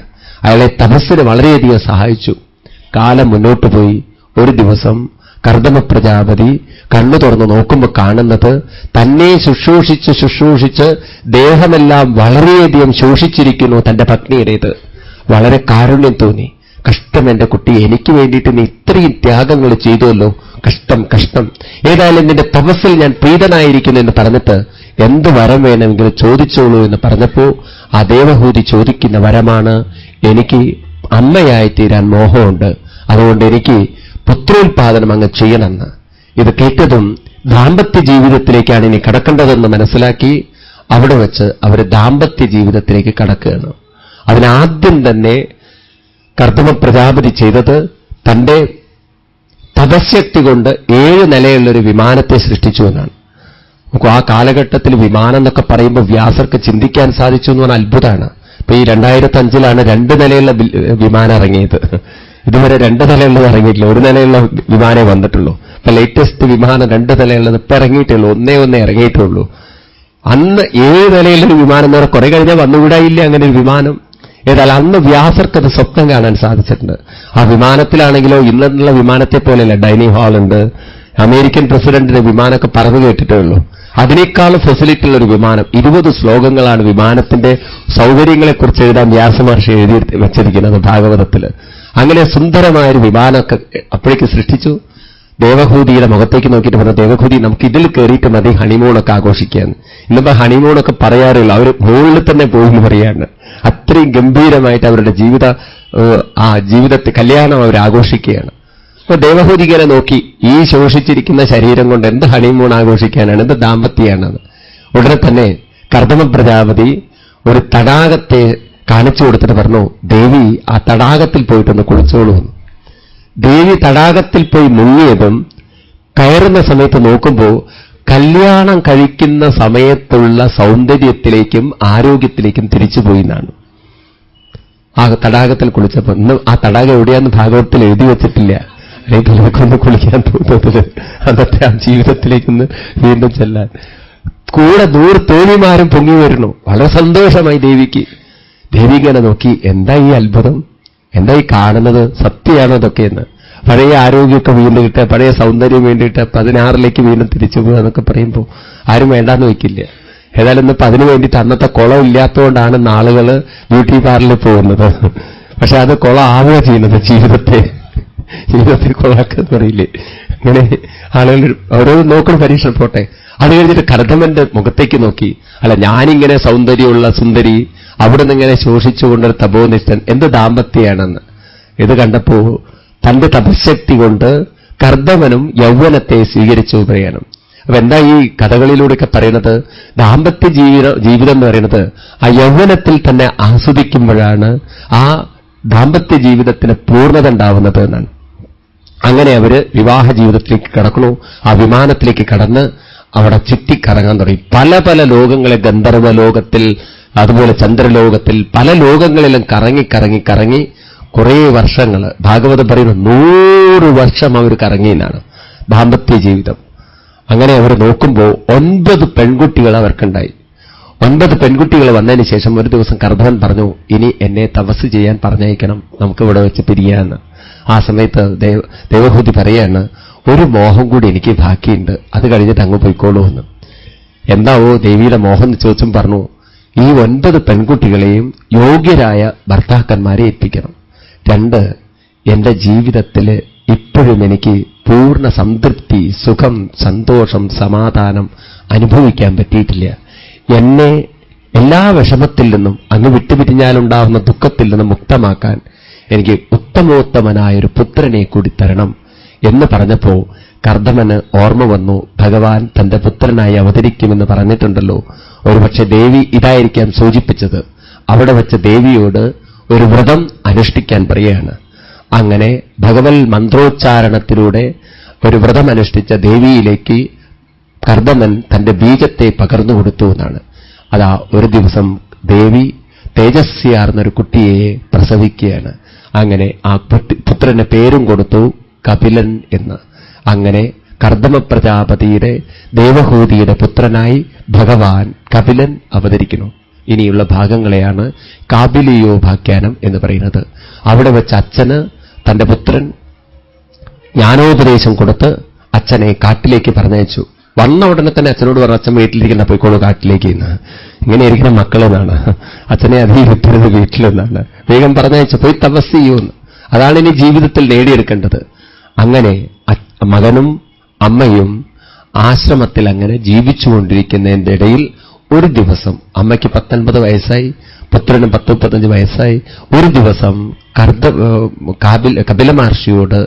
അയാളെ തപസ്സിന് വളരെയധികം സഹായിച്ചു. കാലം മുന്നോട്ട് പോയി. ഒരു ദിവസം കർദമ പ്രജാപതി കണ്ണു തുറന്ന് നോക്കുമ്പോൾ കാണുന്നത് തന്നെ ശുശ്രൂഷിച്ച് ദേഹമെല്ലാം വളരെയധികം ശോഷിച്ചിരിക്കുന്നു തന്റെ പത്നിയുടേത്. വളരെ കാരുണ്യം തോന്നി. കഷ്ടം എന്റെ കുട്ടി, എനിക്ക് വേണ്ടിയിട്ട് നീ ഇത്രയും ത്യാഗങ്ങൾ ചെയ്തുവല്ലോ, കഷ്ടം. ഏതായാലും നിന്റെ തപസ്സിൽ ഞാൻ പ്രീതനായിരിക്കുന്നു എന്ന് പറഞ്ഞിട്ട് എന്ത് വരം വേണമെങ്കിലും ചോദിച്ചോളൂ എന്ന് പറഞ്ഞപ്പോ ആ ദേവഹൂതി ചോദിക്കുന്ന വരമാണ്, എനിക്ക് അമ്മയായി തീരാൻ മോഹമുണ്ട്, അതുകൊണ്ട് എനിക്ക് പുത്രോത്പാദനം അങ്ങ് ചെയ്യണമെന്ന്. ഇത് കേട്ടതും ദാമ്പത്യ ജീവിതത്തിലേക്കാണ് ഇനി കടക്കേണ്ടതെന്ന് മനസ്സിലാക്കി അവിടെ വെച്ച് അവർ ദാമ്പത്യ ജീവിതത്തിലേക്ക് കടക്കുകയാണ്. അതിനാദ്യം തന്നെ കർദമ പ്രജാപതി ചെയ്തത് തന്റെ തപശക്തി കൊണ്ട് 7 നിലയുള്ളൊരു വിമാനത്തെ സൃഷ്ടിച്ചു എന്നാണ്. നമുക്ക് ആ കാലഘട്ടത്തിൽ വിമാനം എന്നൊക്കെ പറയുമ്പോൾ വ്യാസർക്ക് ചിന്തിക്കാൻ സാധിച്ചു എന്ന് പറഞ്ഞാൽ അത്ഭുതമാണ്. ഇപ്പൊ ഈ 2005 2 നിലയുള്ള വിമാനം ഇറങ്ങിയത്. ഇതുവരെ 2 നിലയുള്ളത് ഇറങ്ങിയിട്ടില്ല, 1 നിലയുള്ള വിമാനമേ വന്നിട്ടുള്ളൂ. ഇപ്പൊ ലേറ്റസ്റ്റ് വിമാനം 2 നിലയുള്ളത് ഇപ്പൊ ഇറങ്ങിയിട്ടുള്ളൂ, ഒന്നേ ഇറങ്ങിയിട്ടുള്ളൂ. അന്ന് 7 നിലയുള്ളൊരു വിമാനം എന്ന് പറഞ്ഞാൽ കുറെ കഴിഞ്ഞാൽ വന്നുകൂടായില്ല അങ്ങനെ ഒരു വിമാനം. ഏതായാലും അന്ന് വ്യാസർക്കത് സ്വപ്നം കാണാൻ സാധിച്ചിട്ടുണ്ട്. ആ വിമാനത്തിലാണെങ്കിലോ ഇന്നുള്ള വിമാനത്തെ പോലെയല്ല, ഡൈനിങ് ഹാളുണ്ട്, അമേരിക്കൻ പ്രസിഡന്റിന്റെ വിമാനമൊക്കെ പറഞ്ഞു കേട്ടിട്ടേ ഉള്ളൂ. അതിനേക്കാളും ഫെസിലിറ്റി ഉള്ള ഒരു വിമാനം. 20 ശ്ലോകങ്ങളാണ് വിമാനത്തിന്റെ സൗകര്യങ്ങളെക്കുറിച്ച് എഴുതാൻ വ്യാസമഹർഷി എഴുതി വെച്ചിരിക്കുന്നത് ഭാഗവതത്തില്. അങ്ങനെ സുന്ദരമായൊരു വിമാനമൊക്കെ അപ്പോഴേക്ക് സൃഷ്ടിച്ചു. ദേവഹൂതിയുടെ മുഖത്തേക്ക് നോക്കിയിട്ട് പറഞ്ഞു, ദേവഹൂതി നമുക്ക് ഇതിൽ കയറിയിട്ട് മതി ഹണിമൂണൊക്കെ ആഘോഷിക്കാൻ. ഇന്നിപ്പോ ഹണിമൂണൊക്കെ പറയാറില്ല, അവർ മുകളിൽ തന്നെ പോയി പറയാണ്. അത്രയും ഗംഭീരമായിട്ട് അവരുടെ ജീവിതത്തെ കല്യാണം അവർ ആഘോഷിക്കുകയാണ്. അപ്പൊ ദേവഹൂതി ഇങ്ങനെ നോക്കി, ഈ ശോഷിച്ചിരിക്കുന്ന ശരീരം കൊണ്ട് എന്ത് ഹണിമൂൺ ആഘോഷിക്കാനാണ്, എന്ത് ദാമ്പത്യമാണെന്ന്. ഉടനെ തന്നെ കർദമ പ്രജാപതി ഒരു തടാകത്തെ കാണിച്ചു കൊടുത്തിട്ട് പറഞ്ഞു, ദേവി ആ തടാകത്തിൽ പോയിട്ടൊന്ന് കുളിച്ചോളൂ. ദേവി തടാകത്തിൽ പോയി മുങ്ങിയതും കയറുന്ന സമയത്ത് നോക്കുമ്പോൾ കല്യാണം കഴിക്കുന്ന സമയത്തുള്ള സൗന്ദര്യത്തിലേക്കും ആരോഗ്യത്തിലേക്കും തിരിച്ചുപോയി എന്നാണ്. ആ തടാകത്തിൽ കുളിച്ചപ്പോൾ. ഇന്ന് ആ തടാകം എവിടെയാന്ന് ഭാഗവതത്തിൽ എഴുതി വെച്ചിട്ടില്ല. അല്ലെങ്കിൽ നമുക്കൊന്ന് കുളിക്കാൻ തോന്നുന്നത് അന്നത്തെ ആ ജീവിതത്തിലേക്കൊന്ന് വീണ്ടും ചെല്ലാൻ. കൂടെ തോണിമാരും പൊങ്ങി വരുന്നു. വളരെ സന്തോഷമായി ദേവിക്ക്. ദേവി ഇങ്ങനെ നോക്കി, എന്താ ഈ അത്ഭുതം, എന്താ ഈ കാണുന്നത്, സത്യമാണോ ഇതൊക്കെയെന്ന്. പഴയ ആരോഗ്യമൊക്കെ വീണ്ടും കിട്ടുക, പഴയ സൗന്ദര്യം വേണ്ടിയിട്ട് 16ലേക്ക് വീണ്ടും തിരിച്ചു പോകുക എന്നൊക്കെ പറയുമ്പോൾ ആരും വേണ്ടാന്ന് വയ്ക്കില്ല. ഏതായാലും ഇന്നിപ്പോൾ അതിനു വേണ്ടിയിട്ട് അന്നത്തെ കുളം ഇല്ലാത്തതുകൊണ്ടാണ് ആളുകൾ ബ്യൂട്ടി പാർലറിൽ പോകുന്നത്. പക്ഷെ അത് കുളം ആവുക ചെയ്യുന്നത് ജീവിതത്തിൽ കുളാക്കെന്ന് പറയില്ലേ, അങ്ങനെ ആളുകൾ ഓരോ നോക്കണം പരീക്ഷ പോട്ടെ. അത് കഴിഞ്ഞിട്ട് കർദമന്റെ മുഖത്തേക്ക് നോക്കി, അല്ല ഞാനിങ്ങനെ സൗന്ദര്യമുള്ള സുന്ദരി, അവിടെ നിന്നിങ്ങനെ ശോഷിച്ചുകൊണ്ടൊരു തപോനിഷ്ഠൻ, എന്ത് ദാമ്പത്യമാണെന്ന്. ഇത് കണ്ടപ്പോ തന്റെ തപശക്തി കൊണ്ട് കർദമനും യൗവനത്തെ സ്വീകരിച്ചു പറയണം. അപ്പൊ എന്താ ഈ കഥകളിലൂടെയൊക്കെ പറയുന്നത്, ദാമ്പത്യ ജീവിതം എന്ന് പറയുന്നത് ആ യൗവനത്തിൽ തന്നെ ആസ്വദിക്കുമ്പോഴാണ് ആ ദാമ്പത്യ ജീവിതത്തിന് പൂർണ്ണത ഉണ്ടാവുന്നത് എന്നാണ്. അങ്ങനെ അവര് വിവാഹ ജീവിതത്തിലേക്ക് കടക്കണു. ആ വിമാനത്തിലേക്ക് കടന്ന് അവിടെ ചുറ്റിക്കറങ്ങാൻ തുടങ്ങി. പല ലോകങ്ങളെ, ഗന്ധർവ ലോകത്തിൽ, അതുപോലെ ചന്ദ്രലോകത്തിൽ, പല ലോകങ്ങളിലും കറങ്ങി കുറേ വർഷങ്ങൾ, ഭാഗവതം പറയുന്നു 100 വർഷം അവർ കറങ്ങി എന്നാണ് ദാമ്പത്യ ജീവിതം. അങ്ങനെ അവർ നോക്കുമ്പോൾ 9 പെൺകുട്ടികൾ അവർക്കുണ്ടായി. 9 പെൺകുട്ടികൾ വന്നതിന് ശേഷം ഒരു ദിവസം കർദമൻ പറഞ്ഞു, ഇനി എന്നെ തപസ് ചെയ്യാൻ പറഞ്ഞയക്കണം, നമുക്കിവിടെ വെച്ച് പിരിയാന്ന്. ആ സമയത്ത് ദേവഹൂതി പറയാണ്, ഒരു മോഹം കൂടി എനിക്ക് ബാക്കിയുണ്ട്, അത് കഴിഞ്ഞിട്ട് അങ്ങ് പോയിക്കോളൂ എന്ന്. എന്താവോ ദേവിയുടെ മോഹം എന്ന് ചോദിച്ചും പറഞ്ഞു, ഈ 9 പെൺകുട്ടികളെയും യോഗ്യരായ ഭർത്താക്കന്മാരെ എത്തിക്കണം. 2, എന്റെ ജീവിതത്തിൽ ഇപ്പോഴും എനിക്ക് പൂർണ്ണ സംതൃപ്തി, സുഖം, സന്തോഷം, സമാധാനം അനുഭവിക്കാൻ പറ്റിയിട്ടില്ല. എന്നെ എല്ലാ വിഷമത്തിൽ നിന്നും, അങ്ങ് വിട്ടുപിരിഞ്ഞാലുണ്ടാകുന്ന ദുഃഖത്തിൽ നിന്നും മുക്തമാക്കാൻ എനിക്ക് ഉത്തമോത്തമനായൊരു പുത്രനെ കൂടി തരണം എന്ന് പറഞ്ഞപ്പോ കർദമന് ഓർമ്മ വന്നു, ഭഗവാൻ തന്റെ പുത്രനായി അവതരിക്കുമെന്ന് പറഞ്ഞിട്ടുണ്ടല്ലോ. ഒരുപക്ഷെ ദേവി ഇതായിരിക്കാം സൂചിപ്പിച്ചത്. അവിടെ വെച്ച് ദേവിയോട് ഒരു വ്രതം അനുഷ്ഠിക്കാൻ പറയുകയാണ്. അങ്ങനെ ഭഗവത് മന്ത്രോച്ചാരണത്തിലൂടെ ഒരു വ്രതം അനുഷ്ഠിച്ച ദേവിയിലേക്ക് കർദമൻ തന്റെ ബീജത്തെ പകർന്നു കൊടുത്തു എന്നാണ്. അതാ ഒരു ദിവസം ദേവി തേജസ്വിയാർന്നൊരു കുട്ടിയെ പ്രസവിക്കുകയാണ്. അങ്ങനെ ആ പുത്രന് പേരും കൊടുത്തു കപിലൻ എന്ന്. അങ്ങനെ കർദമ പ്രജാപതിയുടെ ദേവഹൂതിയുടെ പുത്രനായി ഭഗവാൻ കപിലൻ അവതരിക്കുന്നു. ഇനിയുള്ള ഭാഗങ്ങളെയാണ് കാപിലിയോപാഖ്യാനം എന്ന് പറയുന്നത്. അവിടെ വെച്ച് അച്ഛന് തന്റെ പുത്രൻ ജ്ഞാനോപദേശം കൊടുത്ത് അച്ഛനെ കാട്ടിലേക്ക് പറഞ്ഞയച്ചു. വന്ന ഉടനെ തന്നെ അച്ഛനോട് പറഞ്ഞു, അച്ഛൻ വീട്ടിലിരിക്കുന്ന പോയിക്കോളൂ കാട്ടിലേക്ക് ഇന്ന്. ഇങ്ങനെ ഇരിക്കുന്ന മക്കളെന്നാണ്, അച്ഛനെ അധികം ഇരുത്തരുത് വീട്ടിലെന്നാണ്. വേഗം പറഞ്ഞയച്ചു, പോയി തപസ് ചെയ്യൂന്ന്. അതാണ് ഇനി ജീവിതത്തിൽ നേടിയെടുക്കേണ്ടത്. അങ്ങനെ മകനും അമ്മയും ആശ്രമത്തിൽ അങ്ങനെ ജീവിച്ചുകൊണ്ടിരിക്കുന്നതിൻ്റെ ഇടയിൽ ഒരു ദിവസം അമ്മയ്ക്ക് 19 വയസ്സായി, പുത്രന് 10-15 വയസ്സായി. ഒരു ദിവസം കപില മഹർഷിയോട്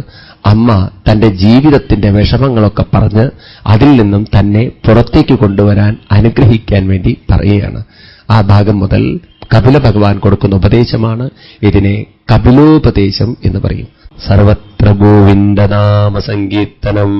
അമ്മ തന്റെ ജീവിതത്തിന്റെ വിഷമങ്ങളൊക്കെ പറഞ്ഞ് അതിൽ നിന്നും തന്നെ പുറത്തേക്ക് കൊണ്ടുവരാൻ അനുഗ്രഹിക്കാൻ വേണ്ടി പറയുകയാണ്. ആ ഭാഗം മുതൽ കപില ഭഗവാൻ കൊടുക്കുന്ന ഉപദേശമാണ്. ഇതിനെ കപിലോപദേശം എന്ന് പറയും. സർവത്ര ഗോവിന്ദനാമ സങ്കീർത്തനം.